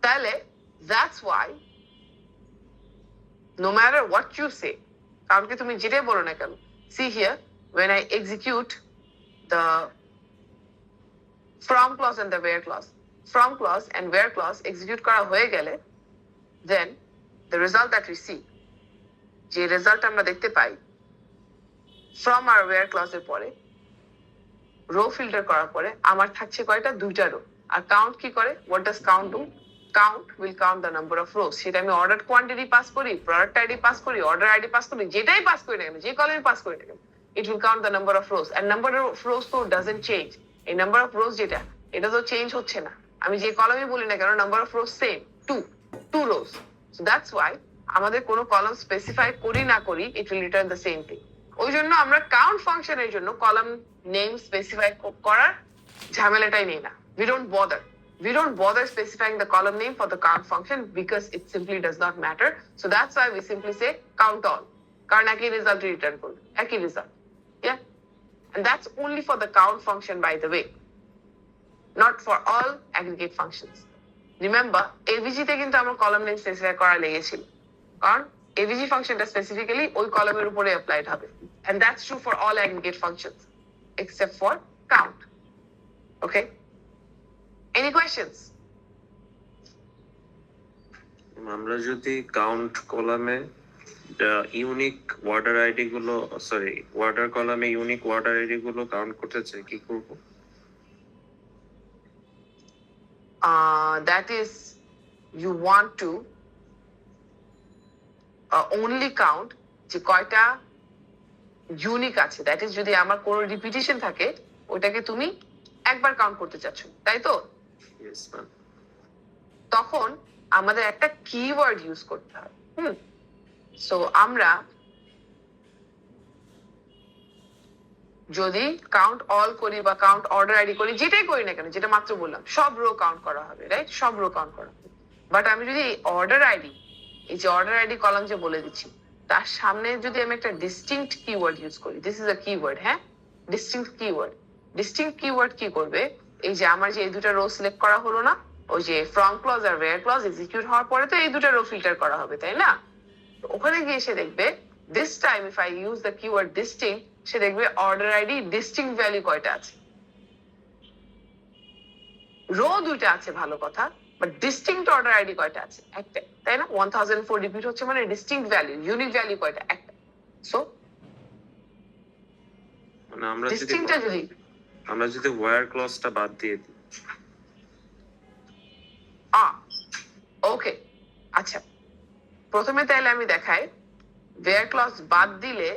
তাহলে that's why no matter what you say, কারণ কি তুমি যেটাই বলো না কেন, see here, when I execute the from clause and the where clause, from clause and where clause execute করা হয়ে গেলে, then the result that we see, যে রেজাল্ট আমরা দেখতে পাই, ফ্রম আর ওয়্যার ক্লজের পরে রো ফিল্টার করার পরে আমার থাকছে কয়টা? দুইটা রো। আর কাউন্ট কি করে? What does count do? Count will count the number of rows. সেটা আমি অর্ডার কোয়ান্টিটি পাস করি, প্রোডাক্ট আইডি পাস করি, অর্ডার আইডি পাস করি, যেটাই পাস করি না কেন, যে কলমে পাস করি না কেন, it will count the number of rows. And number of rows তো ডাজন্ট চেঞ্জ। এই নাম্বার অফ রোজ যেটা, এটা তো চেঞ্জ হচ্ছে না। আমি যে কলমে বলি না কেন, number of rows same, two rows. So that's why আমাদের কোনো কলম স্পেসিফাই করি না করি, it will return the same thing. ওই জন্য আমরা কাউন্ট ফাংশনের জন্য কলাম নেম স্পেসিফাই করার ঝামেলাটাই নেই না। We don't bother specifying the column name for the count function because it simply does not matter. So that's why we simply say count all. কারণ একই রেজাল্ট রিটার্ন করবে, একই result. Yeah, and that's only for the count function, by the way, not for all aggregate functions. Remember, AVG তে কিন্তু আমার column name specify করা লেগেছিল, কারণ AVG ফাংশনটা স্পেসিফিক্যালি ওই কলামের উপরে অ্যাপ্লাইড হবে, and that's true for all aggregate functions except for count. Okay, any questions? আমরা যদি কাউন্ট কলামে ইউনিক ওয়ার্ডার আইডি গুলো, সরি ওয়ার্ডার কলামে ইউনিক ওয়ার্ডার আইডি গুলো কাউন্ট করতে চাই, কি করব? That is, you want to only count যে কয়টা ইউনিক আছে। দ্যাট ইজ, যদি আমার কোনো রিপিটিশন থাকে ওটাকে তুমি একবার কাউন্ট করতে চাচ্ছ, তাই তো? Yes ma'am. তখন আমাদের একটা কিওয়ার্ড ইউজ করতে হবে। সো আমরা যদি কাউন্ট অল করি বা কাউন্ট অর্ডার আইডি করি, যেটাই করি না কেন, যেটা মাত্র বললাম, সব রো কাউন্ট করা হবে, রাইট? সব রো কাউন্ট করা হবে। বাট আমি যদি অর্ডার আইডি, এই যে অর্ডার আইডি কলাম যে বলে দিচ্ছি, তার সামনে যদি আমি একটা ডিস্টিংক্ট কিওয়ার্ড ইউজ করি, দিস ইজ আ কিওয়ার্ড, হ্যাঁ, ডিস্টিংক্ট কিওয়ার্ড। ডিস্টিংক্ট কিওয়ার্ড কি করবে? এই যে আমার যে এই দুটা রো সিলেক্ট করা হলো না, ওই যে ফ্রম ক্লজ আর ওয়্যার ক্লজ এক্সিকিউট হওয়ার পরে তো এই দুটা রো ফিল্টার করা হবে, তাই না? ওখানে গিয়ে সে দেখবে, this time if I use the keyword distinct, সে দেখবে অর্ডার আইডি ডিস্টিংক্ট ভ্যালু কয়টা আছে। রো দুইটা আছে, ভালো কথা, বাট ডিস্টিংক্ট অর্ডার আইডি কয়টা আছে? একটা, তাই না? 1004 রিপিট হচ্ছে মানে ডিস্টিংক্ট ভ্যালু, ইউনিক ভ্যালু কয়টা? একটা। সো মানে আমরা যদি ওয়্যার ক্লজটা বাদ দিয়ে দিই। ওকে, আচ্ছা, প্রথমে তাহলে আমি দেখাই, ওয়্যার ক্লজ বাদ দিলে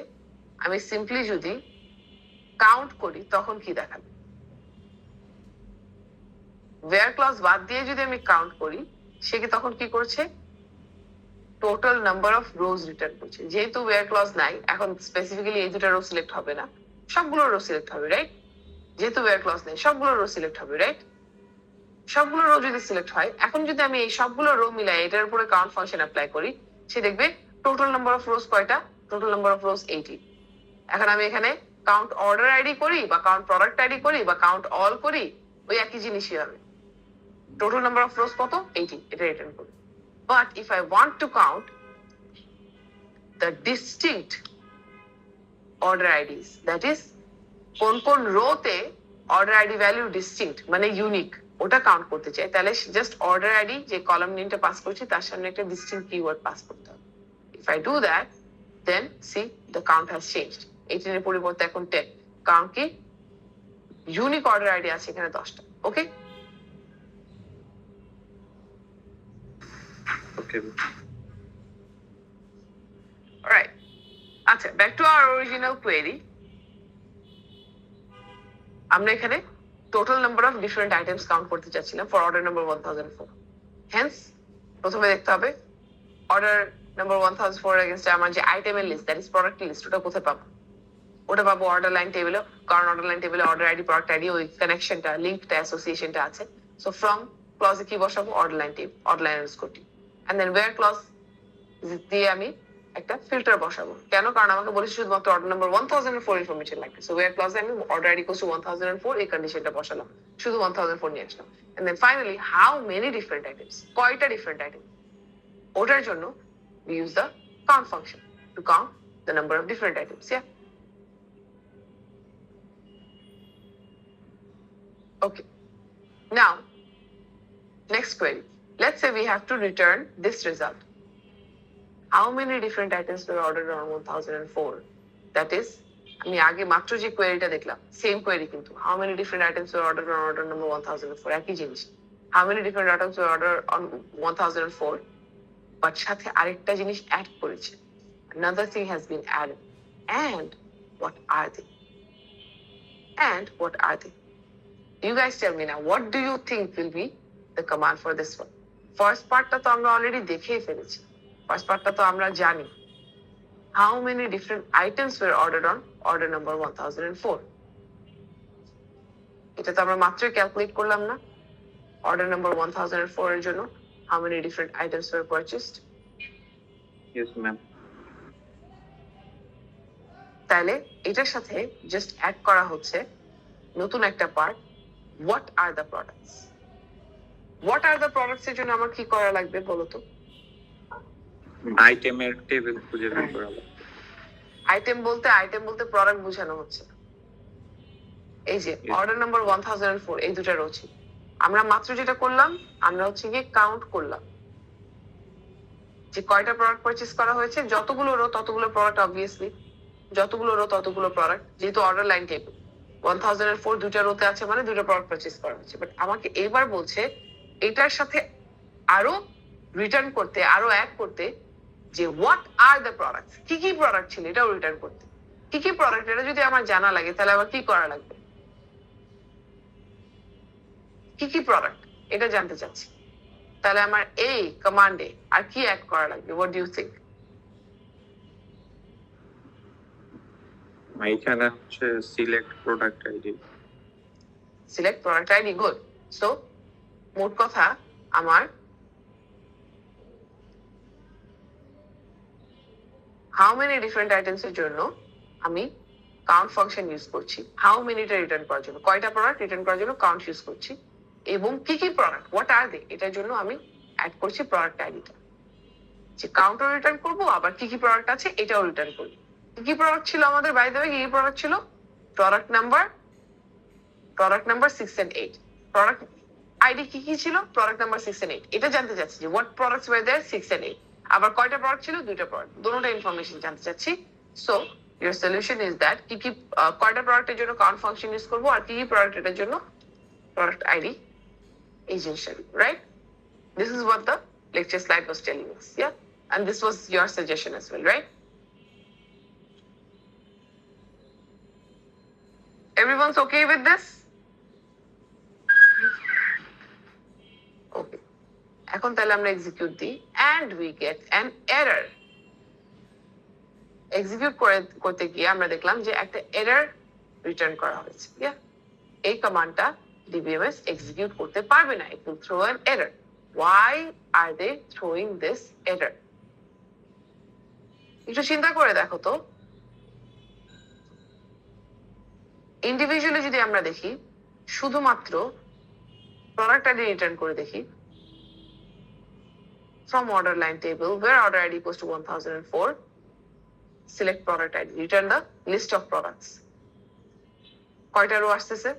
আমি সিম্পলি যদি কাউন্ট করি তখন কি দেখাবে। ওয়্যার ক্লজ বাদ দিয়ে যদি আমি কাউন্ট করি, সে কি তখন কি করছে? Total number of rose return করছে। যেহেতু ওয়্যার ক্লজ নাই, এখন স্পেসিফিক্যালি এই দুটা রো সিলেক্ট হবে না, সবগুলো রো সিলেক্ট হবে, রাইট? যেহেতু ওয়্যার ক্লজ নেই, সবগুলো রো সিলেক্ট হবে, রাইট? সবগুলো রো যদি সিলেক্ট হয়, এখন যদি আমি এই সবগুলো রো মিলাই এটার উপরে কাউন্ট ফাংশন অ্যাপ্লাই করি, সে দেখবে টোটাল নাম্বার অফ রোজ কয়টা? টোটাল নাম্বার অফ রোজ 80। এখন আমি এখানে কাউন্ট অর্ডার আইডি করি বা কাউন্ট প্রোডাক্ট আইডি করি বা কাউন্ট অল করি, ওই একই জিনিসই হবে। টোটাল নাম্বার অফ রোজ কত? 80, এটা রিটার্ন করি। But if I want to count the distinct order IDs, that is কোন কোন রোতে অর্ডার আইডি ভ্যালু ডিস্টিংক্ট মানে ইউনিক, ওটা কাউন্ট করতে চাই, তাহলে জাস্ট অর্ডার আইডি যে কলাম নেমটা পাস করছি তার সামনে একটা ডিস্টিংক্ট কিওয়ার্ড পাস করতে হবে। If I do that, then see the count has changed. 18 এর পরিবর্তে এখন 10, কারণ কি ইউনিক অর্ডার আইডি আছে এখানে 10টা। ওকে, ওকে, অলরাইট। আচ্ছা, back to our original query. আমরা এখানে total number of different items count করতে চাচ্ছিলাম ফর অর্ডার নাম্বার 1004। হেন্স প্রথমে দেখতে হবে অর্ডার নাম্বার 1004 এগেইনস্ট আমার যে আইটেমের list, that is product list, ওটা কোথায় পাবো? ওটা পাবো অর্ডার লাইন টেবিলে, কারণ অর্ডার লাইন টেবিলে অর্ডার আইডি প্রোডাক্ট আইডি ওই কানেকশনটা, লিঙ্কটা, অ্যাসোসিয়েশনটা আছে। সো ফ্রম ক্লজে কি বসাবো? Order line table, order line underscore T, and then where clause দিয়ে আমি একটা ফিল্টার বসাবো। কেন? কারণ আমাকে বলেছে শুধুমাত্র অর্ডার নাম্বার 1004 ইনফরমেশন লাগবে। সো ওয়্যার ক্লজে আমি অর্ডার আইডি কোস 1004 এই কন্ডিশনটা বসালাম, শুধু 1004 নিয়ে আসলাম। And then finally how many different items, কয়টা ডিফারেন্ট আইটেম, ওটার জন্য we use the count function to count the number of different items. Yeah, okay. Now next query, let's say we have to return this result. How many different items were ordered on 1004? That is আমি আগে মাত্র যে কোয়েরিটা দেখলাম same query কিন্তু how many different items were order on order number 1004 একই জিনিস how many different items were order on 1004 but সাথে আরেকটা জিনিস অ্যাড করেছে another thing has been added and what are they you guys tell me now what do you think will be the command for this one first partটা তো আমরা already দেখেই ফেলেছি first partটা তো আমরা জানি how many different items were ordered on order number 1004 এটা তো আমরা মাত্রই ক্যালকুলেট করলাম না order number 1004 এর জন্য how many different items were purchased Yes, ma'am. তাহলে এটার সাথে জাস্ট অ্যাড করা হচ্ছে নতুন একটা part what are the products এর জন্য আমার কি করা লাগবে বলো তো আইটেমের টেবিল খুঁজে বের করা লাগবে। আইটেম বলতে প্রোডাক্ট বোঝানো হচ্ছে এই যে Yes. অর্ডার নাম্বার 1004 এই দুটা রয়েছে আমরা মাত্র যেটা করলাম আমরা হচ্ছে গিয়ে কাউন্ট করলাম যে কয়টা প্রোডাক্ট পারচেজ করা হয়েছে যতগুলো রো ততগুলো প্রোডাক্ট অবভিয়াসলি যতগুলো রো ততগুলো প্রোডাক্ট যেহেতু অর্ডার লাইন টেবিল 1004 দুটা রোতে আছে মানে দুটো প্রোডাক্ট পারচেজ করা হয়েছে বাট আমাকে এবার বলছে এটার সাথে আরো রিটার্ন করতে আরো অ্যাড করতে যে হোয়াট আর দ্য প্রোডাক্টস কি কি প্রোডাক্ট ছিল এটাও রিটার্ন করতে কি কি প্রোডাক্ট এটা যদি আমার জানা লাগে তাহলে আবার কি করা লাগবে কি কি প্রোডাক্ট এটা জানতে চাচ্ছি তাহলে আমার এই কমান্ডে আর কি অ্যাড করা লাগবে হোয়াট ডু ইউ থিংক এখানে হচ্ছে select product ID select product ID good so মোট কথা আমার হাউ মেনি ডিফারেন্ট আইটেমস এর জন্য আমি কাউন্ট ফাংশন ইউজ করছি হাউ মেনিটা রিটার্ন করার জন্য কয়টা প্রোডাক্ট রিটার্ন করার জন্য কাউন্ট ইউজ করছি এবং কি কি প্রোডাক্ট হোয়াট আর দে এটার জন্য আমি অ্যাড করছি প্রোডাক্ট আইডিটা যে কাউন্টও রিটার্ন করবো আবার কি কি প্রোডাক্ট আছে এটাও রিটার্ন করবো কি কি প্রোডাক্ট ছিল আমাদের বাই দ্য ওয়ে কি কি প্রোডাক্ট ছিল product number 6 and 8 product ID কি কি ছিল প্রোডাক্ট নাম্বার 6 and 8 এটা জানতে চাচ্ছি যে what products were there 6 and 8 আবার কয়টা প্রোডাক্ট ছিল দুইটা প্রোডাক্ট দুটোটা ইনফরমেশন জানতে চাচ্ছি so your solution is that কি কি কয়টা প্রোডাক্টের জন্য কাউন্ট ফাংশন ইউজ করব আর কি কি প্রোডাক্টের জন্য প্রোডাক্ট আইডি এই জিনিসটা right this is what the lecture slide was telling us yeah and this was your suggestion as well right everyone's okay with this okay এখন তাহলে আমরা এক্সিকিউট দিই and we get an error execute করতে গিয়ে আমরা দেখলাম যে একটা এরর রিটার্ন করা হয়েছে ইয়া এই কমান্ডটা ডিবিএমএস এক্সিকিউট করতে পারবে না it will throw an error why are they throwing this error একটু চিন্তা করে দেখো তো ইন্ডিভিজুয়ালি যদি আমরা দেখি শুধুমাত্র প্রোডাক্ট আইডি রিটার্ন করে দেখি from order line table where order ID equals to 1004 select product ID return the list of products কয়টা রো আসতেছে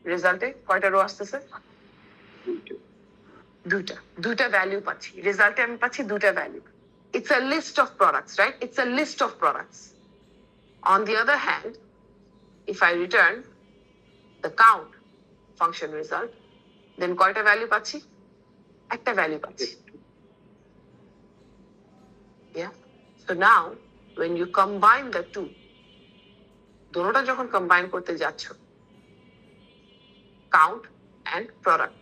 রেজাল্টে কয়টা রো আসতেছে দুইটা ভ্যালু পাচ্ছি রেজাল্টে আমি পাচ্ছি দুইটা value it's a list of products right it's a list of products on the other hand if I return the count function result then কয়টা ভ্যালু পাচ্ছি একটা ভ্যালু পাচ্ছি yeah so now when you combine the two দুটোটা যখন combine করতে যাচ্ছ count and product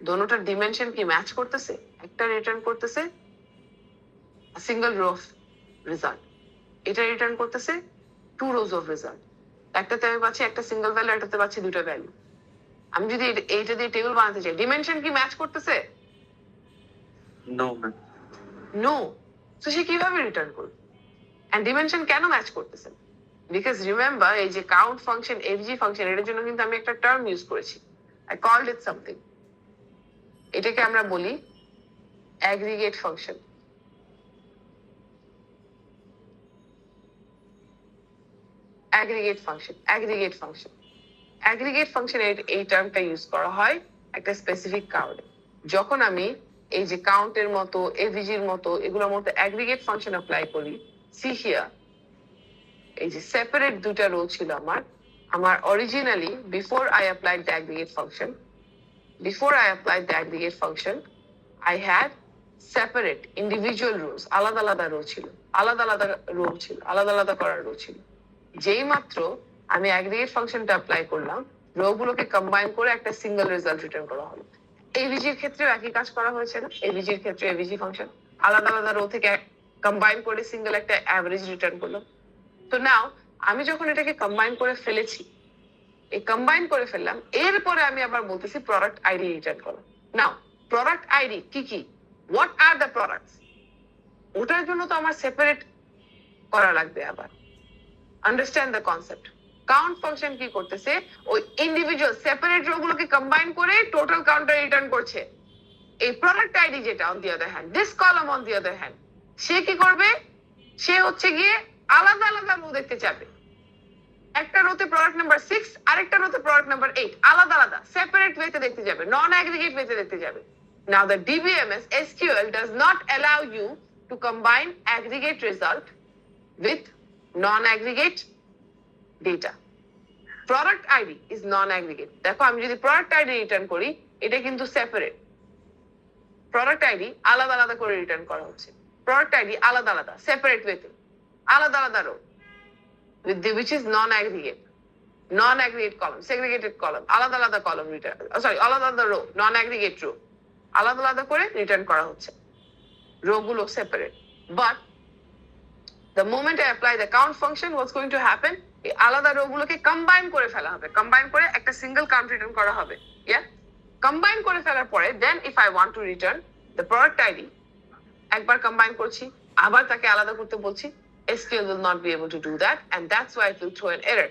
দুটোটার dimension কি match করতেছে একটা রিটার্ন করতেছে সিঙ্গেল রো অফ রেজাল্ট এটা রিটার্ন করতেছে টু রোজ অফ রেজাল্ট একটাতে আমি পাচ্ছি একটা সিঙ্গেল ভ্যালু একটাতে পাচ্ছি দুটো ভ্যালু আমি যদি এইটা দিয়ে টেবিল বানাতে চাই ডিমেনশন কি ম্যাচ করতেছে নো ম্যাম নো তো সে কিভাবে রিটার্ন করবে এন্ড ডিমেনশন কেন ম্যাচ করতেছে বিকজ রিমেম্বার এই যে কাউন্ট ফাংশন এফজি ফাংশন এটার জন্য কিন্তু আমি একটা টার্ম ইউজ করেছি আই কল্ড ইট সামথিং এটাকে আমরা বলি অ্যাগ্রিগেট ফাংশন অ্যাগ্রিগেট ফাংশন এই টার্মটা ইউজ করা হয় একটা স্পেসিফিক কাউন্টে যখন আমি এই যে কাউন্টের মতো এভিজির মতো এগুলোর মতো অ্যাগ্রিগেট ফাংশন অ্যাপ্লাই করি সি হিয়ার এই যে সেপারেট দুটা রো ছিল আমার originally before I applied the aggregate function, I had separate individual rows, আলাদা আলাদা রো ছিল, আলাদা আলাদা করার রো ছিল। যেই মাত্র আমি অ্যাগ্রিগেট ফাংশনটা অ্যাপ্লাই করলাম, রো গুলোকে কম্বাইন করে একটা সিঙ্গেল রেজাল্ট রিটার্ন করা হলো। এভিজির ক্ষেত্রেও একই কাজ করা হয়েছে না? এভিজির ক্ষেত্রে এভিজি ফাংশন আলাদা আলাদা রো থেকে কম্বাইন করে সিঙ্গেল একটা অ্যাভারেজ রিটার্ন করলো। তো নাও আমি যখন এটাকে কম্বাইন করে ফেলেছি, এই কম্বাইন করে ফেললাম, এরপরে আমি আবার বলতেছি প্রোডাক্ট আইডি রিটার্ন করো। নাও প্রোডাক্ট আইডি কি হোয়াট আর দ্য প্রোডাক্টস, ওটার জন্য তো আমার সেপারেট করা লাগবে আবার। Understand the concept. Count function কি করতেছে, ওই ইন্ডিভিজুয়াল সেপারেট রো গুলোকে কম্বাইন করে টোটাল কাউন্টার রিটার্ন করছে। এই প্রোডাক্ট আইডি যেটা on the other hand, this column on the other hand, সে কি করবে, সে হচ্ছে গিয়ে আলাদা আলাদা রো দেখতে চাবে। একটা রোতে প্রোডাক্ট নাম্বার 6, আরেকটা রোতে প্রোডাক্ট নাম্বার 8, আলাদা আলাদা সেপারেট ওয়েতে দেখতে যাবে, নন অ্যাগ্রিগেট ওয়েতে দেখতে যাবে। Now the DBMS SQL does not allow you to combine aggregate result with non-aggregate data. Product ID is non-aggregate. দেখো আমি যদি প্রোডাক্ট আইডি রিটার্ন করি, এটা কিন্তু সেপারেট। প্রোডাক্ট আইডি আলাদা আলাদা করে রিটার্ন করা হচ্ছে, প্রোডাক্ট আইডি আলাদা আলাদা সেপারেট ওয়েতে, আলাদা আলাদা rho with the which is non-aggregate column, segregated column, আলাদা আলাদা কলাম রিটার্ন, আলাদা আলাদা রো, non-aggregate রো আলাদা আলাদা করে রিটার্ন করা হচ্ছে, রো গুলো separate. But the moment I apply the count function, what's going to happen, এই আলাদা রো গুলোকে কম্বাইন করে ফেলা হবে, কম্বাইন করে একটা সিঙ্গেল কাউন্ট রিটার্ন করা হবে। কম্বাইন করে ফেলার পরে then if I want to return the product ID, একবার কম্বাইন করছি, আবার তাকে আলাদা করতে বলছি, SQL will not be able to do that, and that's why it will throw an error.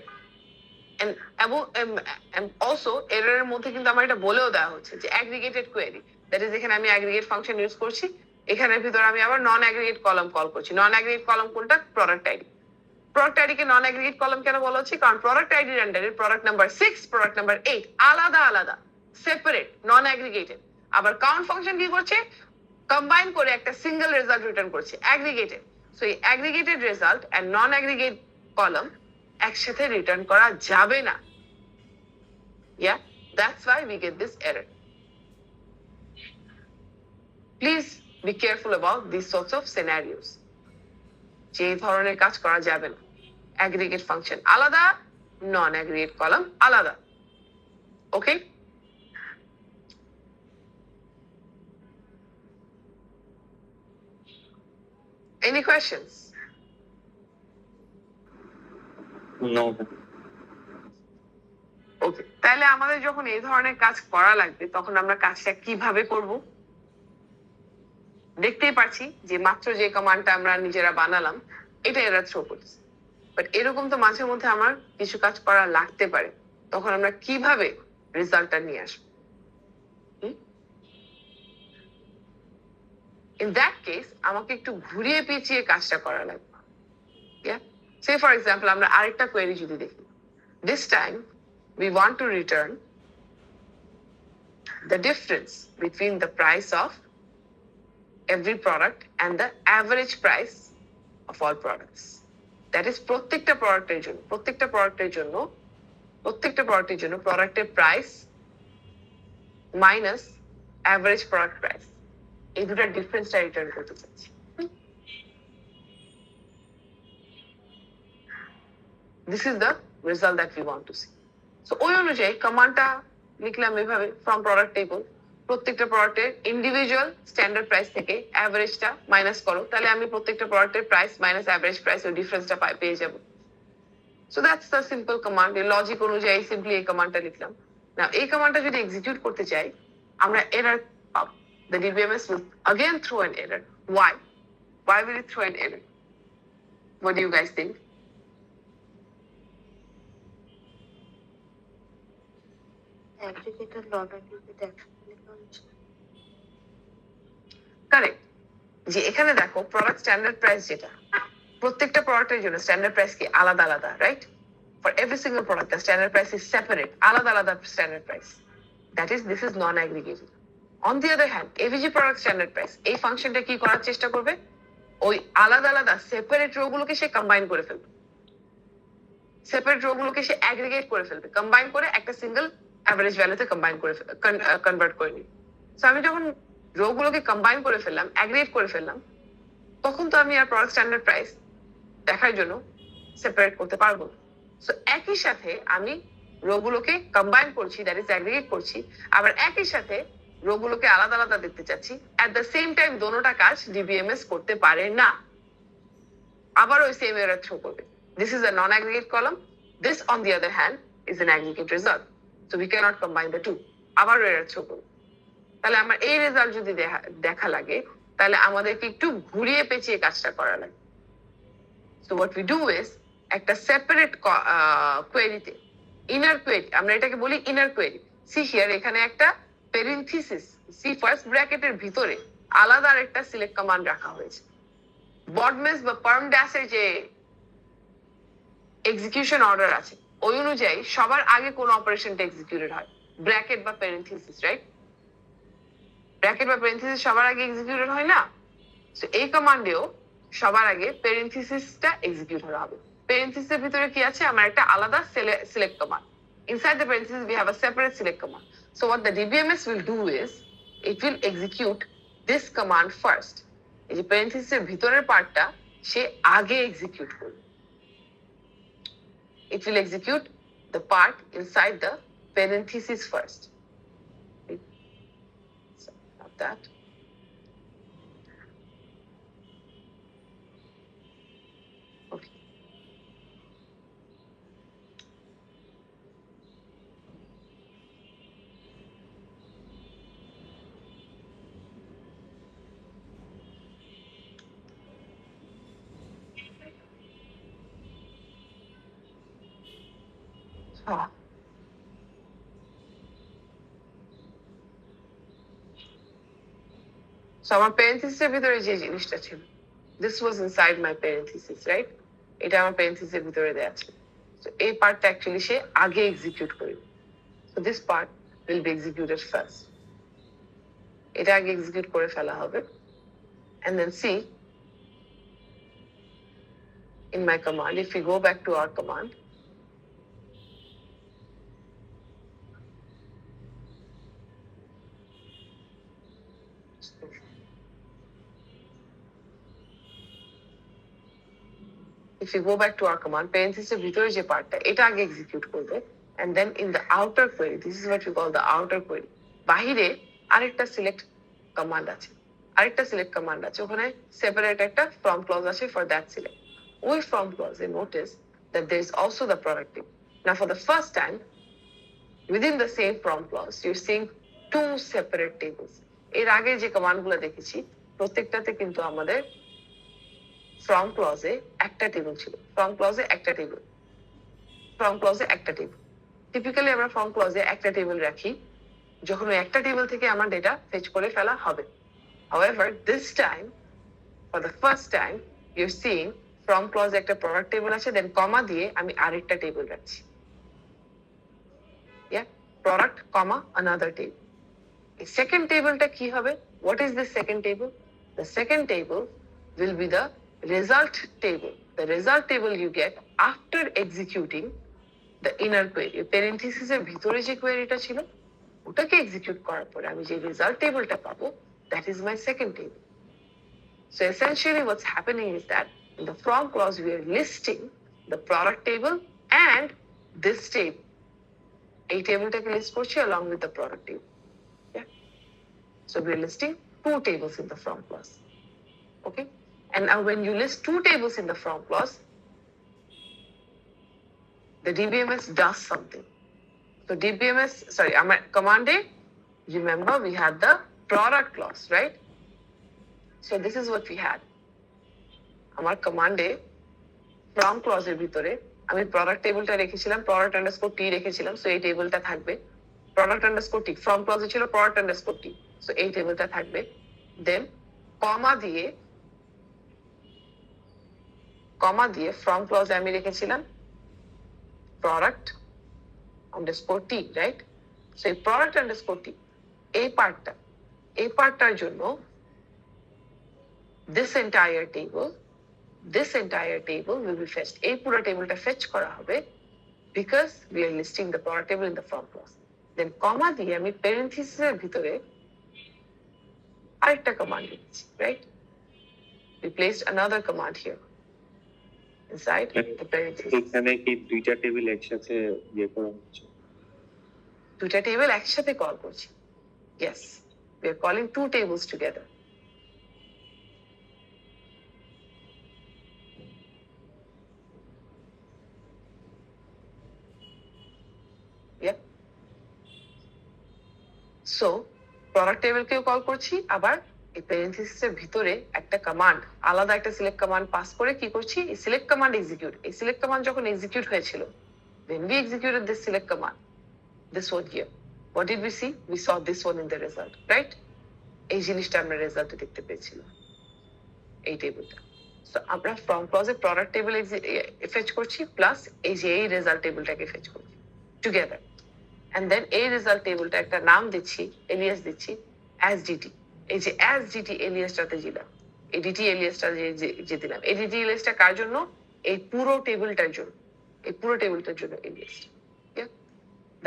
And also error এর মধ্যে কিন্তু আমার এটা বলেও দেওয়া হচ্ছে যে aggregated query, that is এখানে আমি aggregate function ইউজ করছি, এখানের ভিতরে আমি আবার নন অ্যাগ্রিগেট কলাম কল করছি। নন অ্যাগ্রিগেট কলাম কোনটা, product ID. Product ID K নন অ্যাগ্রিগেট কলাম কেন বলা হচ্ছে, কারণ প্রোডাক্ট আইডির আন্ডারে প্রোডাক্ট নাম্বার 6, প্রোডাক্ট নাম্বার 8 আলাদা আলাদা সেপারেট, নন অ্যাগ্রিগেটেড। আবার কাউন্ট ফাংশন কি করছে, কম্বাইন করে একটা সিঙ্গেল রেজাল্ট রিটার্ন করছে, অ্যাগ্রিগেটেড। সো এই aggregated result and non aggregate column একসাথে রিটার্ন করা যাবে না। That's why we get this error. Please be careful about these sorts of scenarios. যে ধরনের কাজ করা যাবে না। অ্যাগ্রিগেট ফাংশন আলাদা, নন অ্যাগ্রিগেট কলাম আলাদা। ওকে, any questions? No. ওকে, তাহলে আমাদের যখন এই ধরনের কাজ করা লাগবে তখন আমরা কাজটা কিভাবে করব? দেখতেই পাচ্ছি যে মাত্র যে কমান্ডটা আমরা নিজেরা বানালাম এটা এরা থ্রো করছে, বাট এরকম তো মাঝে মধ্যে আমার কিছু কাজ করা লাগতে পারে, তখন আমরা কিভাবে রেজাল্টটা নিয়ে আসবো? ইন দ্যাট কেস আমাকে একটু ঘুরিয়ে পেঁচিয়ে কাজটা করা লাগবে। সে ফর এক্সাম্পল আমরা আরেকটা কোয়েরি যদি দেখি, this time we want to return the difference between the price of every product and the average price of all products. That is প্রত্যেকটা প্রোডাক্টের জন্য প্রোডাক্টের price minus average product price, এই দুটার ডিফারেন্সটা রিটার্ন করতে চাচ্ছি। This is the result that we want to see. So ওই অনুযায়ী কমান্ডটা লিখলাম এভাবে, ফ্রম প্রোডাক্ট টেবল প্রত্যেকটা প্রোডাক্টের ইন্ডিভিজুয়াল স্ট্যান্ডার্ড প্রাইস থেকে অ্যাভারেজটা মাইনাস করো, তাহলে আমি প্রত্যেকটা প্রোডাক্টের প্রাইস মাইনাস অ্যাভারেজ প্রাইস ওই ডিফারেন্সটা পেয়ে যাব। So that's the simple command. এই লজিক অনুযায়ী সিম্পলি এই কমান্ডটা লিখলাম। না এই কমান্ডটা যদি এক্সিকিউট করতে চাই আমরা এরর পাবো। The DBMS will again throw an error. Why will it throw an error? What do you guys think? Correct, যে এখানে দেখো প্রোডাক্ট স্ট্যান্ডার্ড প্রাইস যেটা, প্রত্যেকটা প্রোডাক্টের জন্য স্ট্যান্ডার্ড প্রাইস কি আলাদা আলাদা, right? For every single product the standard price is separate, আলাদা আলাদা standard price. That is this is non aggregated. On the other hand AVG product standard price, এই ফাংশনটা কি করার চেষ্টা করবে, ওই আলাদা আলাদা সেপারেট রো গুলোকে সে কম্বাইন করে ফেলবে। সেপারেট রো গুলোকে সে অ্যাগ্রিগেট করে ফেলবে, কম্বাইন করে একটা সিঙ্গেল অ্যাভারেজ ভ্যালুতে কম্বাইন করে কনভার্ট করে নিবে। সো আমি যখন রো গুলোকে কম্বাইন করে ফেললাম, অ্যাগ্রিগেট করে ফেললাম, তখন তো আমি আর প্রোডাক্ট স্ট্যান্ডার্ড প্রাইস দেখার জন্য সেপারেট করতে পারবো না। সো একই সাথে আমি রো গুলোকে কম্বাইন করছি, দ্যাট ইজ অ্যাগ্রিগেট করছি, আবার একই সাথে রো গুলোকে আলাদা আলাদা দেখতে চাচ্ছি। অ্যাট দ্য সেম টাইম দোনোটা কাজ ডিবিএমএস করতে পারে না, আবার ওই সেম এরর থ্রো করবে। This is a non-aggregate column. This, on the other hand, is an aggregate result. So we cannot combine the two. আবার এরর থ্রো করবে। তাহলে আমার এই রেজাল্ট যদি দেখা লাগে, তাহলে আমাদেরকে একটু ঘুরিয়ে পেঁচিয়ে কাজটা করা লাগে। So what we do is একটা সেপারেট কোয়েরিতে, ইনার কোয়েরি, আমরা এটাকে বলি ইনার কোয়েরি। সি হিয়ার, এখানে একটা প্যারেনথিসিস, সি ফার্স্ট ব্র্যাকেটের ভিতরে আলাদা আরেকটা সিলেক্ট কমান্ড রাখা হয়েছে। বডমেস বা পার্ম ড্যাশের যে এক্সিকিউশন অর্ডার আছে, ওই অনুযায়ী সবার আগে কোন অপারেশনটা এক্সিকিউটেড হয়, ব্র্যাকেট বা প্যারেনথিসিস, রাইট? ব্র্যাকেট বা প্যারেনথিসিস সবার আগে এক্সিকিউটেড হয় না? সো এই কমান্ডেও সবার আগে প্যারেনথিসিসটা এক্সিকিউট হবে। প্যারেনথিসিসের ভিতরে কি আছে? আমার একটা আলাদা select command. Inside the parenthesis we have a separate select command. So what the DBMS will do is it will execute this command first. এই যে প্যারেনথিসিসের ভিতরের পার্টটা সে আগে এক্সিকিউট করবে। It will execute the part inside the parenthesis first. So, not that. Okay. Ah. So আমার প্যারেনথিসিসের ভিতরে যে জিনিসটা ছিল, this was inside my parenthesis, right? এটা আমার প্যারেনথিসিসের ভিতরে দেয়া আছে। So এই পার্টটা অ্যাকচুয়ালি সে আগে এক্সিকিউট করবে। So this part will be executed first. এটা আগে এক্সিকিউট করে ফেলা হবে। And then see, in my command, if we go back to our command, if you go back to our command, parenthesis ভিতরে যে পার্টটা, এটা আগে এক্সিকিউট করবে, and then in the outer query, this is what we call the outer query, বাহিরে আরেকটা select command আছে, ওখানে সেপারেট একটা ফ্রম ক্লজ আছে for that select. ওই from ক্লজে notice that there is also the product table. Now for the first time within the same from clause you're seeing two separate tables. এর আগে যে কমান্ডগুলো দেখেছি প্রত্যেকটাতে কিন্তু আমাদের from clause এ একটা টেবিল ছিল, from clause এ একটা টেবিল, টিপিক্যালি আমরা from clause এ একটা টেবিল রাখি যখন ওই একটা টেবিল থেকে আমার ডেটা ফেচ করে ফেলা হবে। However, this time, for the first time, you're seeing from clause এ একটা product table আছে, then comma দিয়ে আমি আরেকটা টেবিল রাখছি। Yeah, product, comma, another table. The second tableটা কি হবে? What is the second table? The second table will be the result table. The result table you get after executing the inner query. Parenthesis এর ভিতরে যে কোয়েরিটা ছিল ওটাকে execute করার পরে আমি যে রেজাল্ট টেবিলটা পাবো, that is my second table. So essentially what's happening is that in the from clause we are listing the product table and this table. এই টেবিলটাকে লিস্ট করছি along with the product table. Yeah. So we are listing two tables in the from clause. Okay. And now when you list two tables in the from clause, the DBMS does something. So our command A, remember we had the product clause, right? So this is what we had. Our command A, from clause এর ভিতরে আমি product টেবিলটা রেখেছিলাম, product underscore টি রেখেছিলাম, so এই টেবিলটা থাকবে। Product underscore T from ক্লজে ছিল প্রোডাক্ট আন্ডারস্কোর টি, সো এই টেবিলটা থাকবে। দেন কমা দিয়ে ফ্রম ক্লজে আমি রেখেছিলাম product underscore T, right? So এই প্রোডাক্ট আন্ডারস্কোর টি এই পার্টটার জন্য this entire table this entire table will be fetched. এই পুরো টেবিলটা ফেচ করা হবে because we are listing the product table in the from clause. Then comma দিয়ে আমি parenthesis এর ভিতরে আরেকটা command দিচ্ছি, right? We placed another command here inside the parenthesis. এখানে কি দুইটা টেবিল একসাথে ইয়ে করা হচ্ছে? দুটা টেবিল একসাথে কল করছি। Yes, we are calling two tables together. Yep. So, product table কেও কল করছি, আবার এই parenthesis এর ভিতরে একটা কমান্ড, আলাদা একটা সিলেক্ট কমান্ড পাস করে কি করছি? এই সিলেক্ট কমান্ড এক্সিকিউট। এই সিলেক্ট কমান্ড যখন এক্সিকিউট হয়েছিল, when we executed this select command, this one here, what did we see? We saw this one in the result, right? এই জিনিসটা আমরা রেজাল্টে দেখতে পেয়েছিলাম, এই টেবিলটা। সো আমরা ফ্রম ক্লজে প্রোডাক্ট টেবিল ফেচ করছি, প্লাস এই যে এই রেজাল্ট টেবিলটাকে ফেচ করছি টুগেদার। এন্ড দেন এই রেজাল্ট টেবিলটা একটা নাম দিচ্ছি, এলিয়াস দিচ্ছি অ্যাজ ডিটি। এই যে অ্যাজ ডিটি এলিয়াসটাতে দিলাম, এই ডিটি এলিয়াসটা যে দিলাম, এই ডিটি এলিয়াসটা কার জন্য? এই পুরো টেবিলটার জন্য, এই পুরো টেবিলটার জন্য এলিয়াসটা।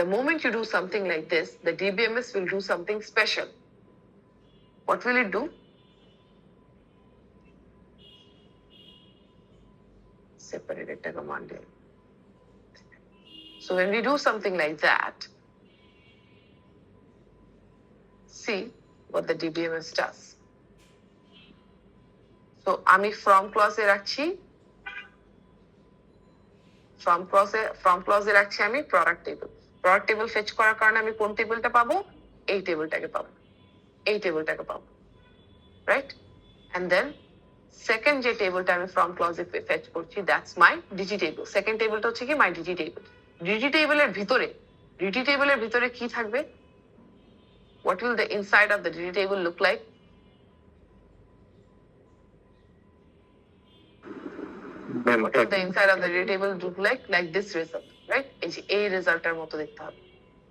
The moment you do something like this, the DBMS will do something special. What will it do? Separate a command here. So when we do something like that, see what the DBMS does. So আমি from clause এ রাখছি, from clause এ রাখছি আমি product table. Product table fetch করার কারণে আমি কোন টেবিলটা পাবো? এই টেবিলটাকে পাবো, এই টেবিলটাকে পাবো, রাইট? এন্ড দেন সেকেন্ড যে টেবিলটা আমি ফ্রম ক্লজে ফেচ করছি, that's my DT table. Second টেবিলটা হচ্ছে কি? মাই ডিটি টেবিল। ডিটি টেবিলের ভিতরে কি থাকবে? What will the inside of the DT table look like? What will the inside of the DT table look like? Like this result, right? এই যে এই রেজাল্টটার মতো দেখতে হবে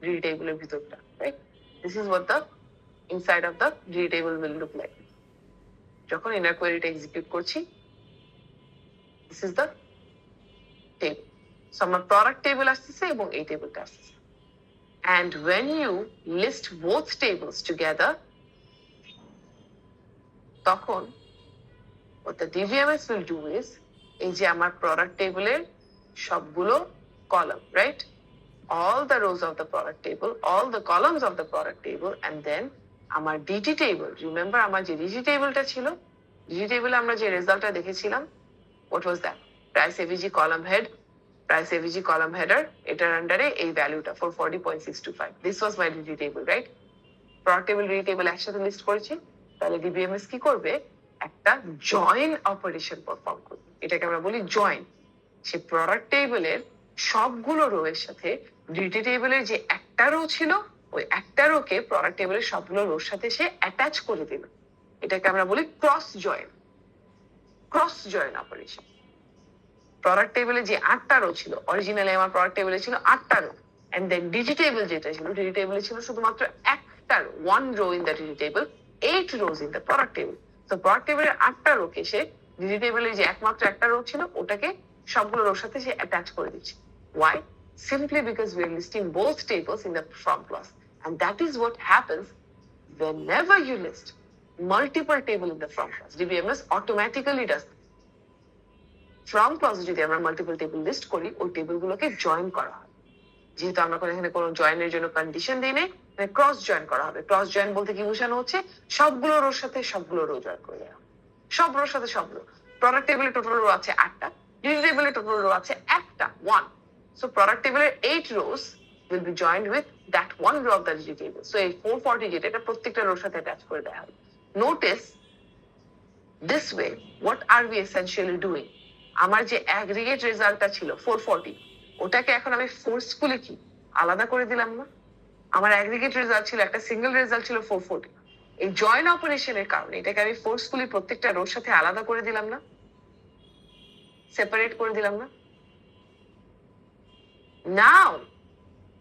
DT table এর ভিতরটা, right? This is what the inside of the DT table will look like. যখন inner query টা execute করছি, this is the table. So আমার product table আসতেছে এবং এই টেবিলটা আসতেছে। And when you list both tables together, তখন what the DBMS will do is, এই যে আমার product table এর সবগুলো column, right? All the rows of the product table, all the columns of the product table, and then আমার DT table, remember আমার যে DT টেবিলটা ছিল, DT table আমরা যে রেজাল্টটা দেখেছিলাম, what was that? Price AVG column head, price AVG column header, এটার আন্ডারে এই ভ্যালুটা 440.625. This was my DT table, right? Product table, DT table একসাথে লিস্ট করেছি, তাহলে DBMS কি করবে? একটা জয়েন অপারেশন পারফর্ম করবে। এটাকে আমরা বলি জয়েন। সে প্রোডাক্ট টেবিলের সবগুলো রো এর সাথে ডিটি টেবিলের যে একটা রো ছিল, ওই একটা রোকে প্রোডাক্ট টেবিলের সবগুলো রোর সাথে সে অ্যাটাচ করে দিল। এটাকে আমরা বলি cross join, cross join operation. Product টেবিলে যে 8টা রো ছিল, অরিজিনালি আমার প্রোডাক্ট টেবিলে ছিল 8টা row, and then DG table যেটা ছিল, ডিজি টেবিলে ছিল শুধুমাত্র একটা row, 1 row in the DG table, 8 rows in the product table. তো প্রোডাক্ট টেবিলের 8টা রোকে সে ডিজি টেবিলে যে একমাত্র একটা রো ছিল, ওটাকে সবগুলো রোর সাথে সে অ্যাটাচ করে দিচ্ছে। Why? Simply because we are listing both tables in the from clause, and that is what happens whenever you list multiple table in the from clause. DBMS automatically does. From ক্লজে যদি আমরা multiple table list করি, ওই টেবিলগুলোকে join করা হয়। যেহেতু আমরা এখানে কোনো জয়েনের জন্য কন্ডিশন দিই নাই, মানে ক্রস জয়েন করা হবে। ক্রস জয়েন বলতে কি বোঝানো হচ্ছে? সবগুলো রোর সাথে সবগুলো রো জয়েন করে দেওয়া, সব রোর সাথে সব রো। প্রোডাক্ট টেবিলে টোটাল রো আছে 8টা, ডিটি টেবিলে টোটাল রো আছে একটা, 1. সো প্রোডাক্ট টেবিলের 8 rows will be joined with that 1 row of the DT table. So এই 440 যেটা, এটা প্রত্যেকটা রোর সাথে অ্যাটাচ করে দেওয়া হবে। Notice this way what are we essentially doing? আমার যে অ্যাগ্রিগেট রেজাল্টটা ছিল 440, ওটাকে এখন আমি ফোর্সফুলি কি আলাদা করে দিলাম না? আমার অ্যাগ্রিগেট রেজাল্ট ছিল, একটা সিঙ্গেল রেজাল্ট ছিল 440। এই জয়েন অপারেশনের কারণে এটাকে আমি ফোর্সফুলি প্রত্যেকটা রোর সাথে আলাদা করে দিলাম না, সেপারেট করে দিলাম না? Now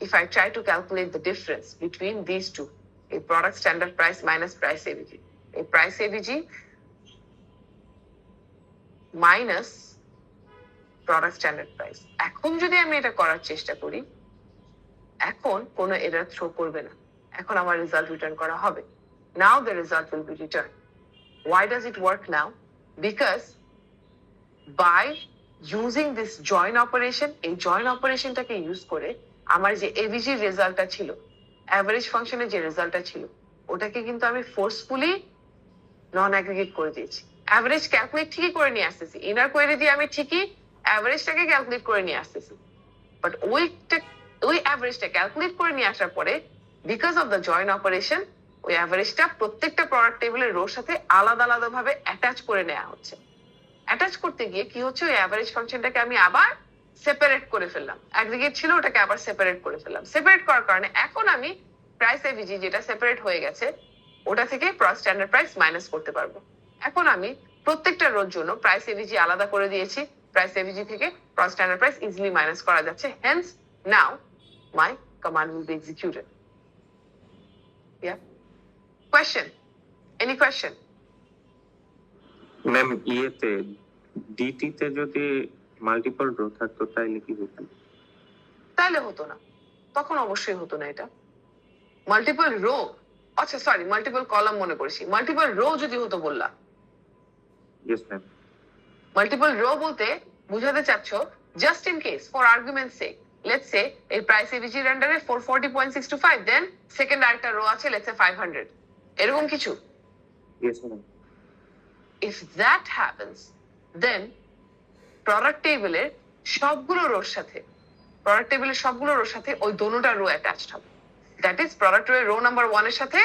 if I try to calculate the difference between these two, a product standard price minus price AVG, a price AVG minus product standard price. এখন যদি আমি এটা করার চেষ্টা করি, এখন কোনো এরর থ্রো করবে না, এখন আমার রেজাল্ট রিটার্ন করা হবে। Now the result will be return. Why does it work now? Because by using this join operation, এই join operationটাকে ইউজ করে আমার যে এভিজি রেজাল্টটা ছিল, অ্যাভারেজ ফাংশনের যে রেজাল্টটা ছিল, ওটাকে কিন্তু আমি ফোর্সফুলি নন অ্যাগ্রিগেট করে দিয়েছি। অ্যাভারেজ ক্যালকুলেট ঠিকই করে নিয়ে আসতেছি, ইনার কোয়েরি দিয়ে আমি ঠিকই অ্যাভারেজটাকে ক্যালকুলেট করে নিয়ে আসতেছি, বাট ওই অ্যাভারেজটা ক্যালকুলেট করে নিয়ে আসার পরে because of the join operation ওই অ্যাভারেজটা প্রত্যেকটা প্রোডাক্ট টেবিলের রোর সাথে আলাদা আলাদা ভাবে অ্যাটাচ করে নেওয়া হচ্ছে। অ্যাটাচ করতে গিয়ে কি হচ্ছে, ওই অ্যাভারেজ ফাংশনটাকে আমি আবার সেপারেট করে ফেললাম। অ্যাগ্রিগেট ছিল, ওটাকে আবার সেপারেট করে ফেললাম। সেপারেট করার কারণে এখন আমি প্রাইস এভিজি যেটা সেপারেট হয়ে গেছে ওটা থেকে স্ট্যান্ডার্ড প্রাইস মাইনাস করতে পারবো। এখন আমি প্রত্যেকটা রোর জন্য প্রাইস এভিজি আলাদা করে দিয়েছি, প্রাইস এভিজি থেকে স্ট্যান্ডার্ড প্রাইস ইজিলি মাইনাস করা যাচ্ছে। Hence now my command will be executed. Yeah. Question? Any question? Ma'am ইয়েতে ডিটি তে যদি মাল্টিপল রো থাকতো তাইলে কি হতো? তাহলে হতো না, তখন অবশ্যই হতো না এটা। মাল্টিপল রো, আচ্ছা সরি মাল্টিপল কলাম মনে করেছি, মাল্টিপল রো যদি হতো বললা। Yes ma'am. মাল্টিপল রো বলতে বুঝাতে চাচ্ছ just in case for argument sake, let's say এই প্রাইস এভিজি রেন্ডারে 440.625, দেন সেকেন্ড আরেকটা রো আছে লেটস সে 500, এরকম কিছু। Yes ma'am. If that happens, then product টেবিলের সবগুলো রোর সাথে ওই দোনোটা রো অ্যাটাচড হবে। That is product row number 1 এর সাথে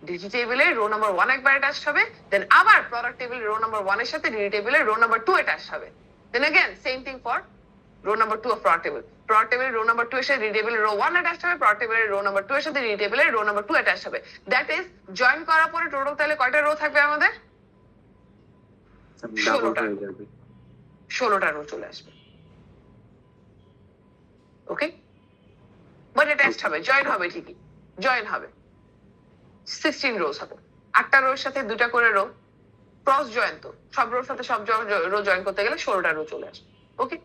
ডিটি টেবিলের রো নাম্বার 1 একবার অ্যাটাচড হবে, দেন আবার প্রোডাক্ট টেবিলের রো নাম্বার 1 এর সাথে ডিটি টেবিলের রো নাম্বার 2 অ্যাটাচড হবে। Then again same thing for row number 2 of product table. Product টেবিলের রো নাম্বার 2 এর সাথে ডিটি টেবিলের রো 1 অ্যাটাচড হবে, প্রোডাক্ট টেবিলের রো নাম্বার 2 এর সাথে ডিটি টেবিলের রো নাম্বার 2 অ্যাটাচড হবে। দ্যাট ইজ জয়েন করার পরে টোটাল তাহলে কয়টা রো থাকবে আমাদের? 16টা রো চলে আসবে। ওকে, বাট অ্যাটাচড হবে, জয়েন হবে, ঠিকই জয়েন হবে। 16 রোজ হবে, 8টা রোর সাথে 2টা করে রো, ক্রস জয়েন, তো সব রোর সাথে সব রো জয়েন করতে গেলে 16টা রো চলে আসবে। Okay,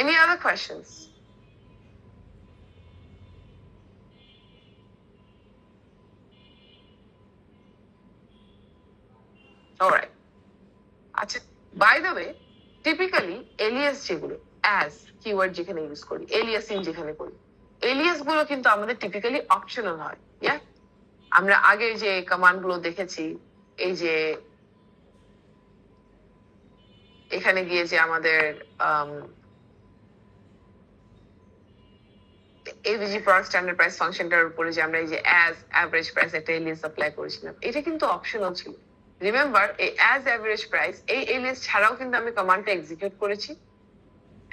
any other questions? Alright. আচ্ছা, by the way typically alias যেগুলো অ্যাজ কিওয়ার্ড যেখানে ইউজ করি, এলিয়াসিং যেখানে করি, এলিয়াস গুলো কিন্তু আমাদের টিপিক্যালি অপশনাল হয়। ইয়া, আমরা আগে যে কমান্ড গুলো দেখেছি, এই যে এখানে গিয়ে যে আমাদের এভিজি প্রোডাক্ট স্ট্যান্ডার্ড প্রাইস ফাংশনটার উপরে যে আমরা এই যে অ্যাজ অ্যাভারেজ প্রাইস একটা এলিয়াস অ্যাপ্লাই করেছিলাম, এটা কিন্তু অপশনাল ছিল। রিমেম্বার, এই অ্যাজ অ্যাভারেজ প্রাইস এই এলিয়াস ছাড়াও কিন্তু আমি কমান্ডটা এক্সিকিউট করেছি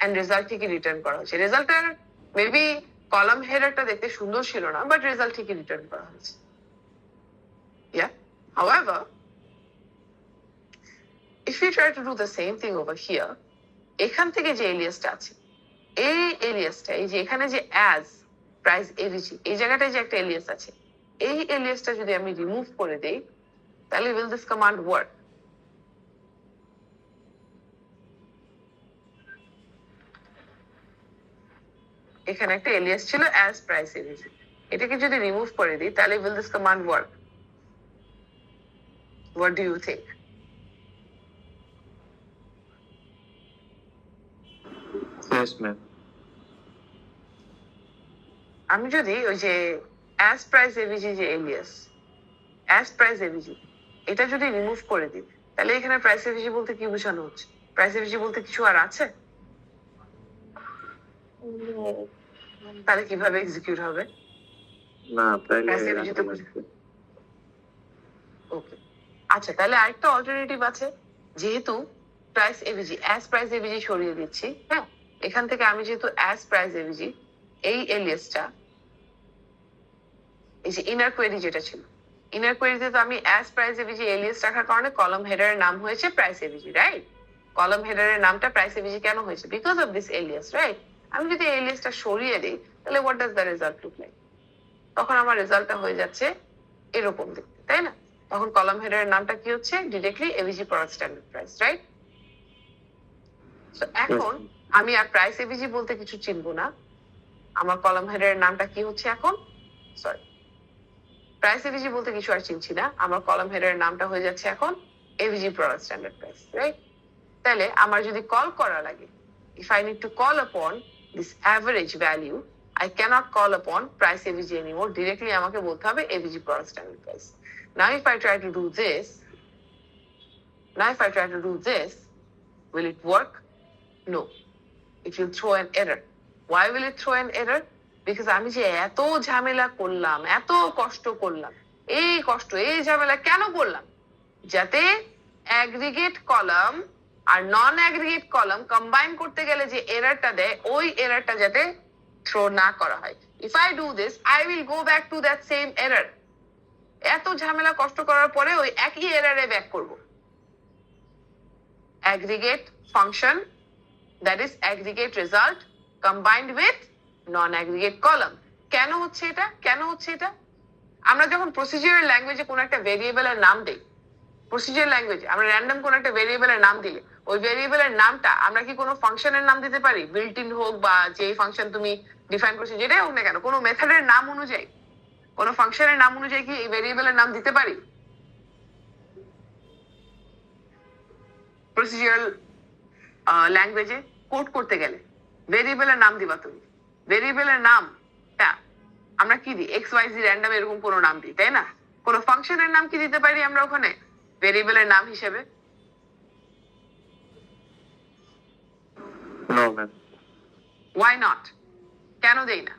এন্ড রেজাল্ট ঠিকই রিটার্ন করা হয়েছে। রেজাল্টটার মেবি কলাম হেডারটা দেখতে সুন্দর ছিল না, বাট রেজাল্ট ঠিকই রিটার্ন করা হয়েছে। ইয়া, however, if you try to do the same thing over here, এখান থেকে যে এলিয়াসটা আছে, এই এলিয়াসটা, এই যে এখানে যে অ্যাজ প্রাইস এভিজি, এই জায়গাটায় যে একটা এলিয়াস আছে, এই এলিয়াসটা যদি আমি রিমুভ করে দেই, তাহলে will this command work? এখানে একটা এলিয়াস ছিল অ্যাজ প্রাইস এভিজি, এটাকে যদি রিমুভ করে দিই তাহলে will this command work? What do you think? Yes, ma'am. আমি যদি ওই যে অ্যাজ প্রাইস এভিজি যে এলিয়াস, অ্যাজ প্রাইস এভিজি, এটা যদি রিমুভ করে দিই তাহলে এখানে প্রাইস এভিজি বলতে কি বোঝানো হচ্ছে? প্রাইস এভিজি বলতে কিছু আর আছে? তাহলে কিভাবে এক্সিকিউট হবে? না, তাইলে প্রাইস এভিজি তো ওকে। আচ্ছা, তাহলে আরেকটা অল্টারনেটিভ আছে, যেহেতু price AVG as price AVG সরিয়ে দিচ্ছি, হ্যাঁ, এখান থেকে আমি যেহেতু অ্যাজ প্রাইস এভিজি এই এলিয়াসটা, এই যে ইনার কোয়েরি যেটা ছিল, ইনার কোয়েরিতে তো আমি অ্যাজ প্রাইস এভিজি এলিয়াস রাখার কারণে কলাম হেডারের নাম হয়েছে প্রাইস এভিজি, রাইট? কলাম হেডারের নামটা প্রাইস এভিজি কেন হয়েছে? Because of this Ilias, right? আমি যদি এলিয়াসটা সরিয়ে দিই তাহলে what does the result look like? তখন আমার রেজাল্টটা হয়ে যাচ্ছে এরকম দেখতে, তাই না? তখন কলাম হেডারের নামটা কি হচ্ছে? Directly AVG product standard price, right? So এখন আমি আর প্রাইস এভিজি বলতে কিছু চিনবো না। আমার কলাম হেডারের নামটা কি হচ্ছে এখন? সরি, প্রাইস এভিজি বলতে কিছু আর চিনছি না। আমার কলাম হেডারের নামটা হয়ে যাচ্ছে এখন AVG product standard price, right? তাহলে আমার যদি কল করা লাগে, if I need to call upon this average value, I cannot call upon price AVG anymore. Directly আমাকে বলতে হবে AVG product standard price. Now if I try to do this, will it work? No. It will throw an error. Why will it throw an error? Because আমি যে এত ঝামেলা করলাম, এত কষ্ট করলাম, এই কষ্ট এই ঝামেলা কেন করলাম? যাতে অ্যাগ্রিগেট কলাম আর নন অ্যাগ্রিগেট কলাম কম্বাইন করতে গেলে যে এররটা দেয়, ওই এররটা যাতে থ্রো না করা হয়। If I do this, I will go back to that same error. এত ঝামেলা কষ্ট করার পরে ওই একই এররে ব্যাক করব। Aggregate function, that is aggregate result combined with non aggregate column. কেন হচ্ছে এটা? কেন হচ্ছে এটা? আমরা যখন প্রসিডিউরাল ল্যাঙ্গুয়েজে কোনো একটা ভেরিয়েবলের নাম দেই, প্রসিডিউরাল ল্যাঙ্গুয়েজে আমরা র্যান্ডম কোন একটা ভেরিয়েবলের নাম দিলে, ওই ভেরিয়েবলের নামটা আমরা কি কোনো ফাংশনের নাম দিতে পারি? বিল্ট ইন হোক বা যে ফাংশন তুমি ডিফাইন করছো যেটাই হোক না কেন, কোনো মেথডের নাম অনুযায়ী, কোনো ফাংশনের নাম অনুযায়ী কি এই ভেরিয়েবলের নাম দিতে পারি? প্রসিডিউরাল ল্যাঙ্গুয়েজে কোড করতে গেলে ভেরিয়েবলের নাম দিবা তুমি। ভেরিয়েবলের নামটা আমরা কি দিই? এক্স ওয়াই জি র্যান্ডম এরকম কোনো নাম দিই, তাই না? কোনো ফাংশনের নাম কি দিতে পারি আমরা ওখানে ভেরিয়েবলের নাম হিসেবে? No, ma'am. Why not? কেন দেই না?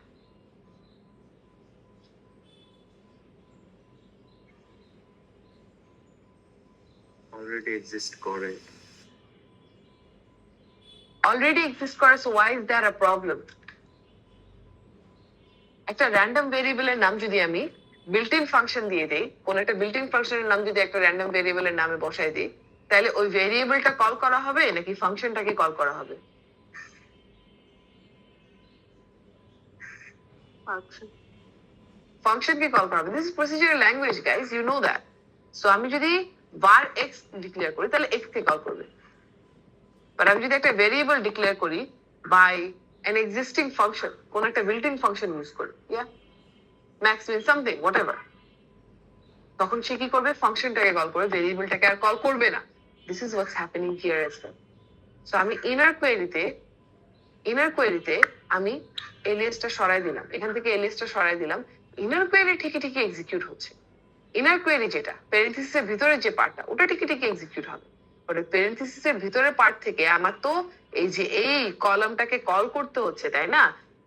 Already exist করে। অলরেডি এক্সিস্ট করে, so why is that a problem? একটা র্যান্ডম ভেরিয়েবলের নাম যদি আমি বিল্ট ইন ফাংশন দিয়ে দেই, কোন একটা বিল্ট ইন ফাংশনের নাম যদি একটা র্যান্ডম ভেরিয়েবলের নামে বসাই দিই, তাহলে ওই ভেরিয়েবলটা কল করা হবে নাকি ফাংশনটাকে কল করা হবে? ফাংশনকে কল করা হবে। This is procedural language guys, you know that. So আমি যদি var x ডিক্লেয়ার করি তাহলে x কে কল করবে। বাট আমি যদি একটা ভেরিয়েবল ডিক্লেয়ার করি বাই an existing function, কোন একটা বিল্ট ইন ফাংশন ইউজ করে, yeah, max min something whatever, তখন সে কি করবে? ফাংশনটাকে কল করবে, ভেরিয়েবলটাকে আর কল করবে না। This is what's happening here as well. So আমি ইনার কোয়েরিতে আমি এলিয়াসটা সরাই দিলাম, এখান থেকে এলিয়াসটা সরাই দিলাম। ইনার কোয়েরি ঠিকই ঠিকই এক্সিকিউট হচ্ছে। ইনার কোয়েরি যেটা প্যারেন্থেসিসের ভিতরে যে পার্টটা, ওটা ঠিকই ঠিকই এক্সিকিউট হবে। বাট প্যারেন্থেসিসের ভিতরের পার্ট থেকে আমার তো এই যে এই কলামটাকে কল করতে হচ্ছে, তাই না?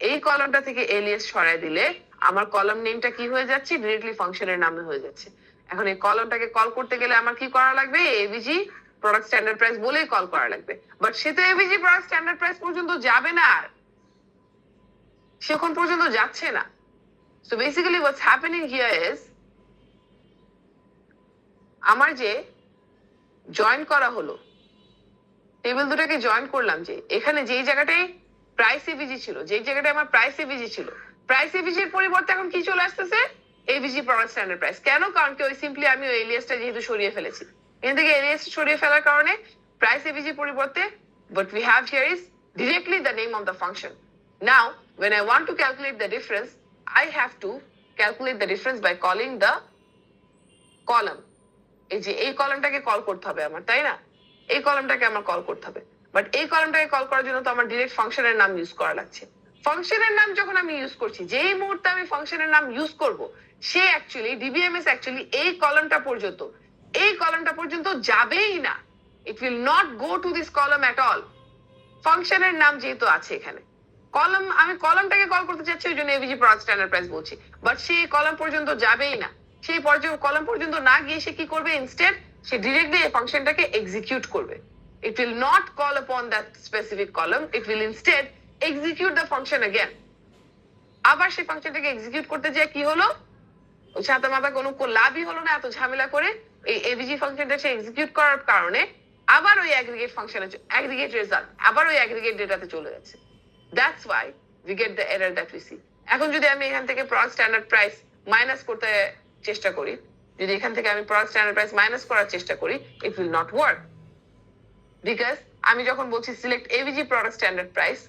এই কলামটা থেকে এলিয়াস সরাই দিলে আমার কলাম নেমটা কি হয়ে যাচ্ছে? ডিরেক্টলি ফাংশনের নামে হয়ে যাচ্ছে। এখন এই কলামটাকে কল করতে গেলে আমার কি করা লাগবে? এভিজি প্রোডাক্ট স্ট্যান্ডার্ড প্রাইস বলেই কল করা লাগবে। বাট সে তো এভিজি প্রোডাক্ট স্ট্যান্ডার্ড প্রাইস পর্যন্ত যাবে না, আর সে এখন পর্যন্ত যাচ্ছে না। So basically what's happening here is, আমার যে জয়েন করা হলো, টেবিল দুটাকে জয়েন করলাম, যে এখানে যেই জায়গাটায় প্রাইস এভিজি ছিল, যেই জায়গাটায় আমার প্রাইস এভিজি ছিল, প্রাইস এভিজির পরিবর্তে এখন কি চলে আসতেছে? AVG product standard price. কেন? কারণ কি ওই সিম্পলি আমি ওই এলিয়াসটা যেহেতু সরিয়ে ফেলেছি, এখান থেকে এলিয়াস সরিয়ে ফেলার কারণে প্রাইস এভিজি পরিবর্তে what we have here is directly the name of the function. Now when I want to calculate the difference, I have to calculate the difference by calling the column. এই যে এই কলামটাকে call করতে হবে আমার, তাই না? এই কলামটাকে আমার কল করতে হবে। বাট এই কলামটাকে কল করার জন্য তো আমার ডিরেক্ট ফাংশনের নাম ইউজ করা লাগছে। ফাংশনের নাম যখন আমি ইউজ করছি, যেই মুহূর্তে আমি ফাংশনের নাম ইউজ করব, সে অ্যাকচুয়ালি ডিবিএমএস অ্যাকচুয়ালি এই কলামটা পর্যন্ত যাবেই না। It will not go to this column at all. ফাংশনের নাম যেহেতু আছে এখানে, কলাম, আমি কলামটাকে কল করতে চাচ্ছি, ওই জন্য এভিজি প্রোডাক্ট স্ট্যান্ডার্ড প্রাইস বলছি। বাট সে কলাম পর্যন্ত যাবেই না। সেই কলাম পর্যন্ত না গিয়ে সে কি করবে? ইনস্টেড সে ডিরেক্টলি এই ফাংশনটাকে এক্সিকিউট করবে। ইট উইল নট কল আপন that specific column, it will instead execute the function again. আবার সেই ফাংশনটাকে এক্সিকিউট করতে যায় কি হলো? ওই সাথে মাথা কোনো লাভই হলো না, এত ঝামেলা করে এই এভিজি ফাংশনটা সে এক্সিকিউট করার কারণে আবার ওই অ্যাগ্রিগেট ফাংশনে, অ্যাগ্রিগেট রেজাল্ট আবার ওই অ্যাগ্রিগেট ডেটাতে চলে যাচ্ছে। That's why we get the error that we see. এখন যদি আমি এখান থেকে প্রোডাক্ট স্ট্যান্ডার্ড প্রাইস মাইনাস করতে চেষ্টা করি, যদি এখান থেকে আমি প্রোডাক্ট স্ট্যান্ডার্ড প্রাইস মাইনাস করার চেষ্টা করি, it will not work. Because আমি যখন বলছি select AVG product standard price,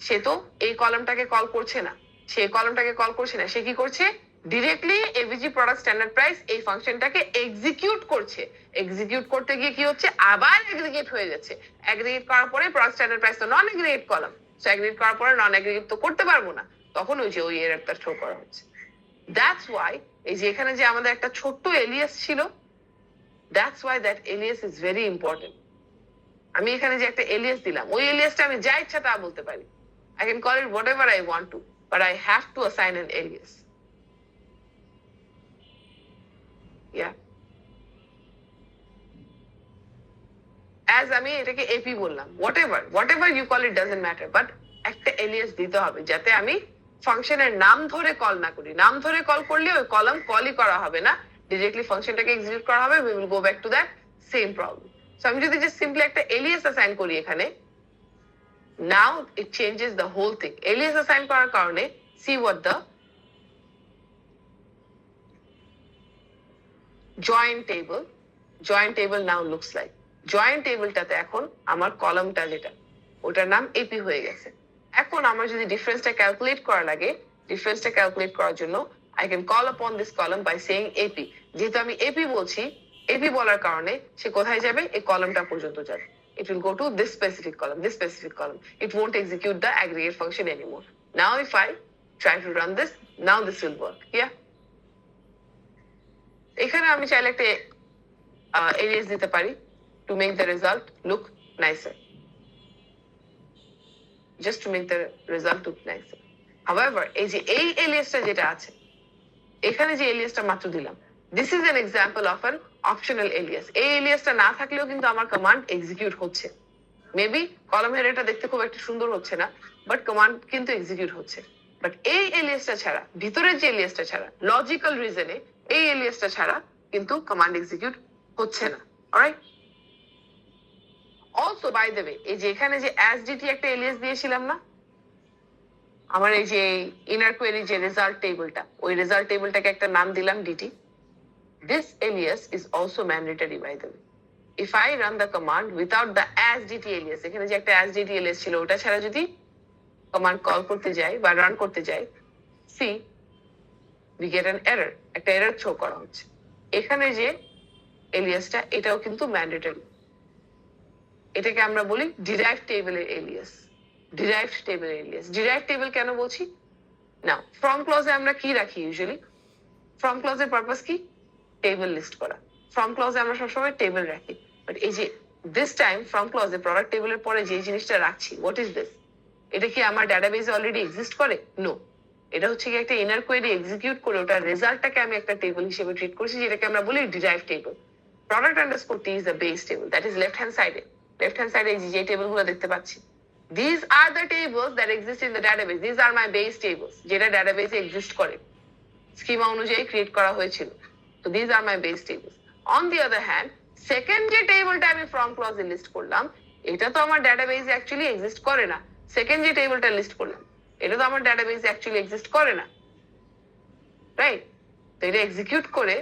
সে তো এই কলামটাকে কল করছে না, সে কলামটাকে কল করছে না, সে কি করছে, directly AVG product standard price এই ফাংশনটাকে এক্সিকিউট করছে। এক্সিকিউট করতে গিয়ে কি হচ্ছে, আবার এগ্রিগেট হয়ে যাচ্ছে। এগ্রিগেট করার পরে প্রোডাক্ট স্ট্যান্ডার্ড প্রাইস তো নন এগ্রিগেট কলাম, সো এগ্রিগেট করার পরে নন এগ্রিগেট তো করতে পারবো না, তখন ওই এররটা শো করা হচ্ছে। দ্যাটস ওয়াই এই যে এখানে যে আমাদের একটা ছোট্ট এলিয়াস ছিল, that's why that Ilias is very important. আমি এখানে যে একটা এলিয়াস দিলাম, ওই এলিয়াসটা আমি যা ইচ্ছা তা বলতে পারি। I can call it whatever I want to, but I have to assign an alias. Yeah. As আমি এটাকে এপি বললাম, whatever you call it doesn't matter, but একটা এলিয়াস দিতে হবে যাতে আমি ফাংশনের নাম ধরে কল না করি। নাম ধরে কল করলে ওই কলাম কলই করা হবে না, ডিরেক্টলি ফাংশনটাকে এক্সিকিউট করা হবে, we will go back to that same problem. So আমি যদি just simply একটা এলিয়াস অ্যাসাইন করি এখানে, now it changes the whole thing. Alias assign করার কারণে see what the join table now looks like. Join tableটাতে এখন আমার কলামটা যেটা, ওটার নাম এপি হয়ে গেছে। এখন আমার যদি ডিফারেন্সটা ক্যালকুলেট করা লাগে, ডিফারেন্সটা ক্যালকুলেট করার জন্য I can call upon this column by saying AP. যেহেতু আমি এপি বলছি, এপি বলার কারণে সে কোথায় যাবে, এই কলামটা পর্যন্ত যাবে। It will go to this specific column. It won't execute the aggregate function anymore. Now if I try to run this, now this will work. Yeah. এখানে আমি চাইলে একটা alias দিতে পারি to make the result look nicer. Just to make the result look nicer. However, এই aliasটা যেটা আছে, এখানে যে aliasটা মাত্র দিলাম, this is an example of an optional alias. এই aliasটা না থাকলেও কিন্তু আমার কমান্ড এক্সিকিউট হচ্ছে। মেবি কলাম হেডারটা দেখতে খুব একটা সুন্দর হচ্ছে না, বাট কমান্ড কিন্তু এক্সিকিউট হচ্ছে। বাট এই এলিয়াসটা ছাড়া, ভিতরের যে এলিয়াসটা ছাড়া, লজিক্যাল রিজনে এই এলিয়াসটা ছাড়া কিন্তু কমান্ড এক্সিকিউট হচ্ছে না। Alright, also by the way, এই যে এখানে যে এসডিটি একটা এলিয়াস দিয়েছিলাম না, আমার এই যে ইনার কোয়েরি যে রেজাল্ট টেবিলটা, ওই রেজাল্ট টেবিলটাকে একটা নাম দিলাম DT. This alias is also mandatory by the way. If I run the command without the asdt alias, এখানে যে একটা asdt alias ছিল, ওটা ছাড়া যদি কমান্ড কল করতে যাই বা রান করতে যাই, see we get an error, একটা এরর শো করা হচ্ছে। এখানে যে এলিয়াসটা, এটাও কিন্তু ম্যান্ডেটরি। এটাকে আমরা বলি ডিরাইভড টেবিলের এলিয়াস। ডিরাইভড টেবিলের এলিয়াস। ডিরাইভড টেবিল কেন বলছি না, ফ্রম ক্লজে আমরা কি রাখি ইউজুয়ালি, ফ্রম ক্লজের পারপাস কি, টেবিল লিস্ট করা। ফ্রম ক্লজে আমরা সবসময় টেবিল রাখি, বাট এই যে দিস টাইম ফ্রম ক্লজে প্রোডাক্ট টেবিলের পরে যে জিনিসটা রাখছি, হোয়াট ইজ দিস, এটা কি আমার ডাটাবেসে অলরেডি এক্সিস্ট করে? নো, এটা হচ্ছে কি একটা ইনার কোয়েরি এক্সিকিউট করে ওটার রেজাল্টটাকে আমি একটা টেবিল হিসেবে ট্রিট করছি, যেটাকে আমরা বলি derive table. Product underscore T is the base table, that is left hand সাইডে। লেফট হ্যান্ড সাইডে যে টেবিলগুলো দেখতে পাচ্ছি, these are the tables that exist in the database. These are my base tables, যেটা ডাটাবেসে এক্সিস্ট করে, স্কিমা অনুযায়ী create করা হয়েছিল। So these are my base tables. On the other hand, second যে টেবিলটা আমি ফ্রম ক্লজে লিস্ট করলাম, এটা তো আমার ডাটাবেসে অ্যাকচুয়ালি এক্সিস্ট করে না। সেকেন্ড যে টেবিলটা লিস্ট করলাম, এটা তো আমার ডাটাবেসে অ্যাকচুয়ালি এক্সিস্ট করে না, রাইট? তো এটা এক্সিকিউট করে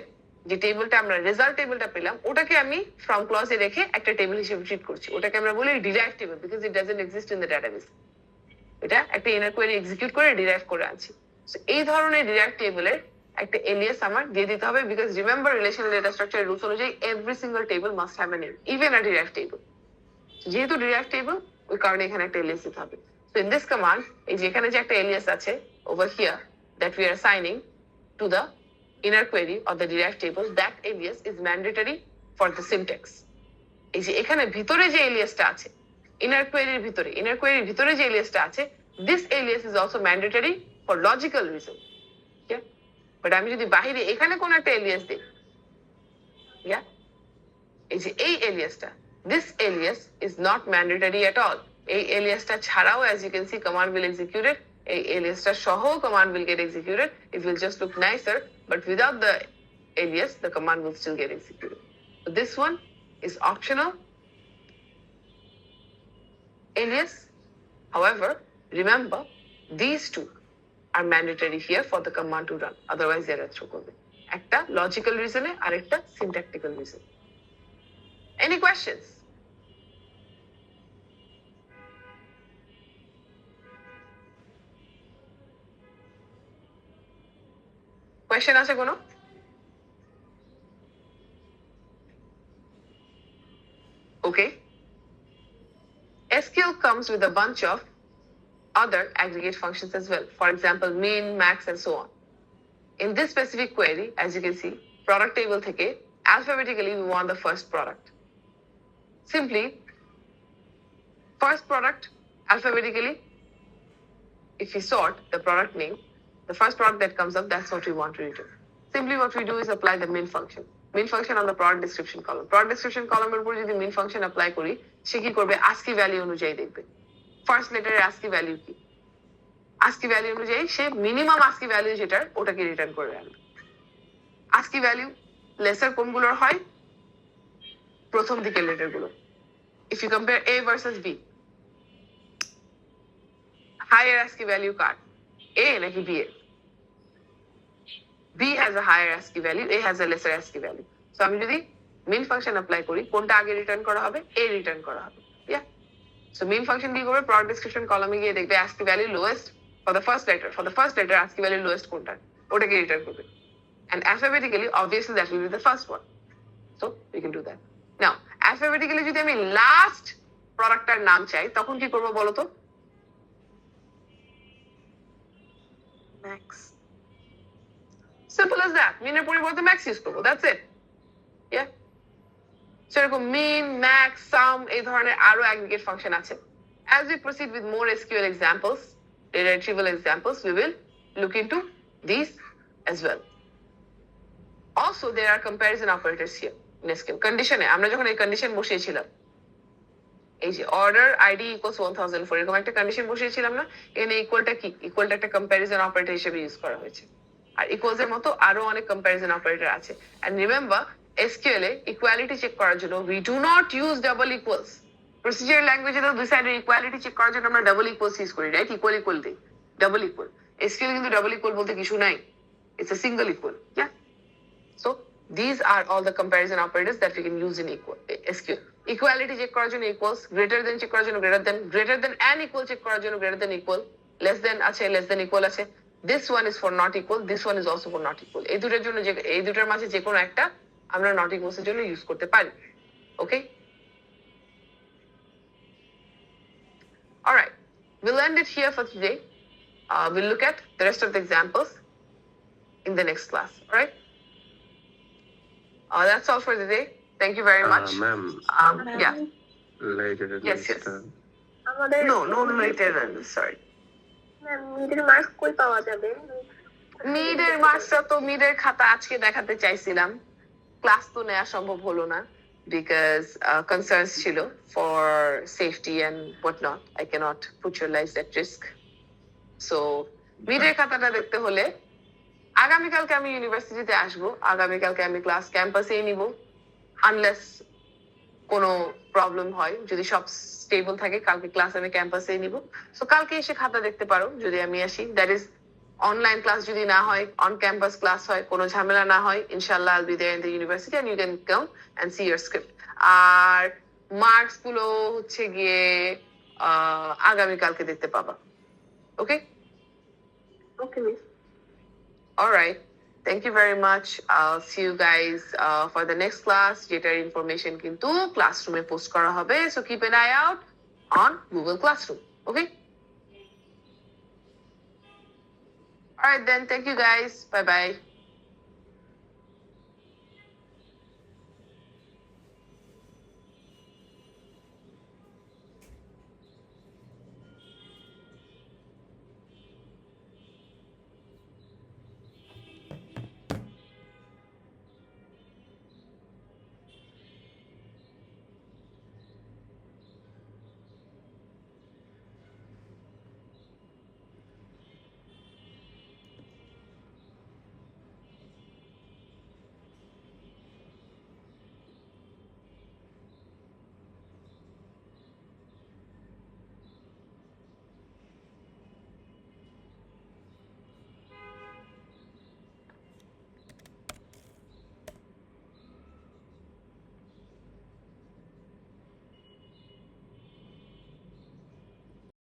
যে টেবিলটা আমরা রেজাল্ট টেবিলটা পেলাম, ওটাকে আমি ফ্রম ক্লজে রেখে একটা টেবিল হিসেবে ট্রিট করছি। ওটাকে আমরা বলি derive table, because it doesn't exist in the database. এটা একটা ইনার কোয়েরি এক্সিকিউট করে ডিরাইভ করে আনছি। সো এই ধরনের ডিরাইভ টেবিলের একটা এলিয়াস আমার দিয়ে দিতে হবে, because remember relational data structure rules অনুযায়ী every single table must have a name, even a derive table. যেহেতু ডিরাইভ টেবিল, ওই কারণে এখানে একটা এলিয়াস দিতে হবে। সো ইন দিস কমান্ড, এই যে এখানে যে একটা এলিয়াস আছে over here that we are assigning to the inner query of the derived table, that alias is mandatory for the syntax. এই যে এখানে ভিতরে যে এলিয়াসটা আছে, ইনার কোয়েরির ভিতরে যে এলিয়াসটা আছে, this alias is also mandatory for logical reason. Yeah, but আমি যদি বাহিরে এখানে কোন একটা এলিয়াস দিই, yeah, এই যে এই এলিয়াসটা, this alias is not mandatory at all. এই এলিয়াসটা ছাড়াও, as you can see, command will execute it. এই এলিয়াসটা সহ command will get executed. It will just look nicer, but without the alias, the command will still get executed. So this one is optional alias. However, remember, these two are mandatory here for the command to run. Otherwise, error throw করবে। একটা logical রিজনে আর একটা syntactical reason. Any questions? Question আছে কোনো? Okay. SQL comes with a bunch of other aggregate functions as well. For example, min, max, and so on. In this specific query, as you can see, product table থেকে alphabetically we want the first product. Simply, first product alphabetically, if we sort the product name, the first product that comes up, that's what we want to return. Simply what we do is apply the min function. Min function on the product description column. Product description column এর উপর যদি min function apply করি, সে কি করবে? ASCII value অনুযায়ী দেখবে। First letter এর ASCII value কি? ASCII value অনুযায়ী সে minimum ASCII value যেটার ওটাকে রিটার্ন করে আনবে। ASCII value lesser কোনগুলোর হয়? প্রথম দিকের লেটার গুলো। If you compare A versus B, higher ASCII value car? A নাকি B এর? B has a higher ASCII value, A has a lesser ASCII value. So আমি যদি min function apply করি, কোনটা আগে রিটার্ন করা হবে? A রিটার্ন করা হবে। Yeah. So min function কি করবে? Product description column এ গিয়ে দেখবে ASCII value lowest for the first letter. For the first letter ASCII value lowest কোনটা? ওটাকে রিটার্ন করবে। And alphabetically, obviously that will be the first one. So we can do that. Now, alphabetically যদি আমি last প্রোডাক্টটার নাম চাই, তখন কি করবো বলো তো? max. Simple as that. Min এর পরিবর্তে max ইউজ করবো। That's it. Yeah. সেরকম min, max, sum এই ধরনের আরো aggregate function আছে। As we proceed with more SQL examples, data retrieval examples, we will look into these as well. Also, there are comparison operators here in SQL. Condition আমরা যখন এই condition বসিয়েছিলাম, এই যে order ID equals 1004 এরকম একটা condition বসিয়েছিলাম না? এখানে equalটা কি? equalটা একটা comparison operator হিসেবে ইউজ করা হয়েছে। আর equals এর মতো আরো অনেক comparison operator আছে। And remember, SQL এ equality চেক করার জন্য we do not use double equals. Procedure language এ তো দুই সাইডের equality চেক করার জন্য আমরা double equals ইউজ করি, রাইট? equal equal দিই, double equal. SQL কিন্তু double equal বলতে কিছু নাই, it's a single equal. Yeah. So these are all the comparison operators that we can use in SQL. Equality check করার জন্য equals, greater than check করার জন্য greater than and equal check করার জন্য greater than equal, less than আছে, less than equal আছে. This one is for not equal, this one is also for not equal. এই দুটোর জন্য এই দুটোর মাঝে যে কোনো একটা আমরা not equals এর জন্য ইউজ করতে পারি। Okay? All right. We'll end it here for today. We'll look at the rest of the examples in the next class. All right? That's all for today. Thank you very much. Ma'am, Yeah. later. Yes, yes. আমাদের No later than this, sorry. মিডের marks কই পাওয়া যাবে? মিডের মার্কসটা তো মিডের খাতা আজকে দেখাতে চাইছিলাম, ক্লাস তো নেওয়া সম্ভব হলো না বিকজ কনসার্নস ছিল for safety and what not. I can't put your life at risk. So মিডের খাতাটা দেখতে হলে আগামীকালকে আমি ইউনিভার্সিটিতে আসবো, আগামীকালকে আমি ক্লাস ক্যাম্পাসেই নিব, আনলেস কোনো প্রবলেম হয়। যদি সব স্টেবল থাকে কালকে ক্লাস আমি ক্যাম্পাসেই নিব। সো কালকে এসে খাতা দেখতে পারো যদি আমি আসি। দ্যাট ইজ অনলাইন ক্লাস যদি না হয়, অন ক্যাম্পাস ক্লাস হয়, কোনো ঝামেলা না হয়, ইনশাল্লাহ I'll be there in the university and you can come and see your script. আর মার্কস গুলো হচ্ছে গিয়ে আগামীকালকে দেখতে পাবা। Okay? Okay miss. All right. Thank you very much. I'll see you guys for the next class. যেটার information কিন্তু ক্লাসরুমে পোস্ট করা হবে. So keep an eye out on Google Classroom. Okay? All right then. Thank you guys. Bye bye.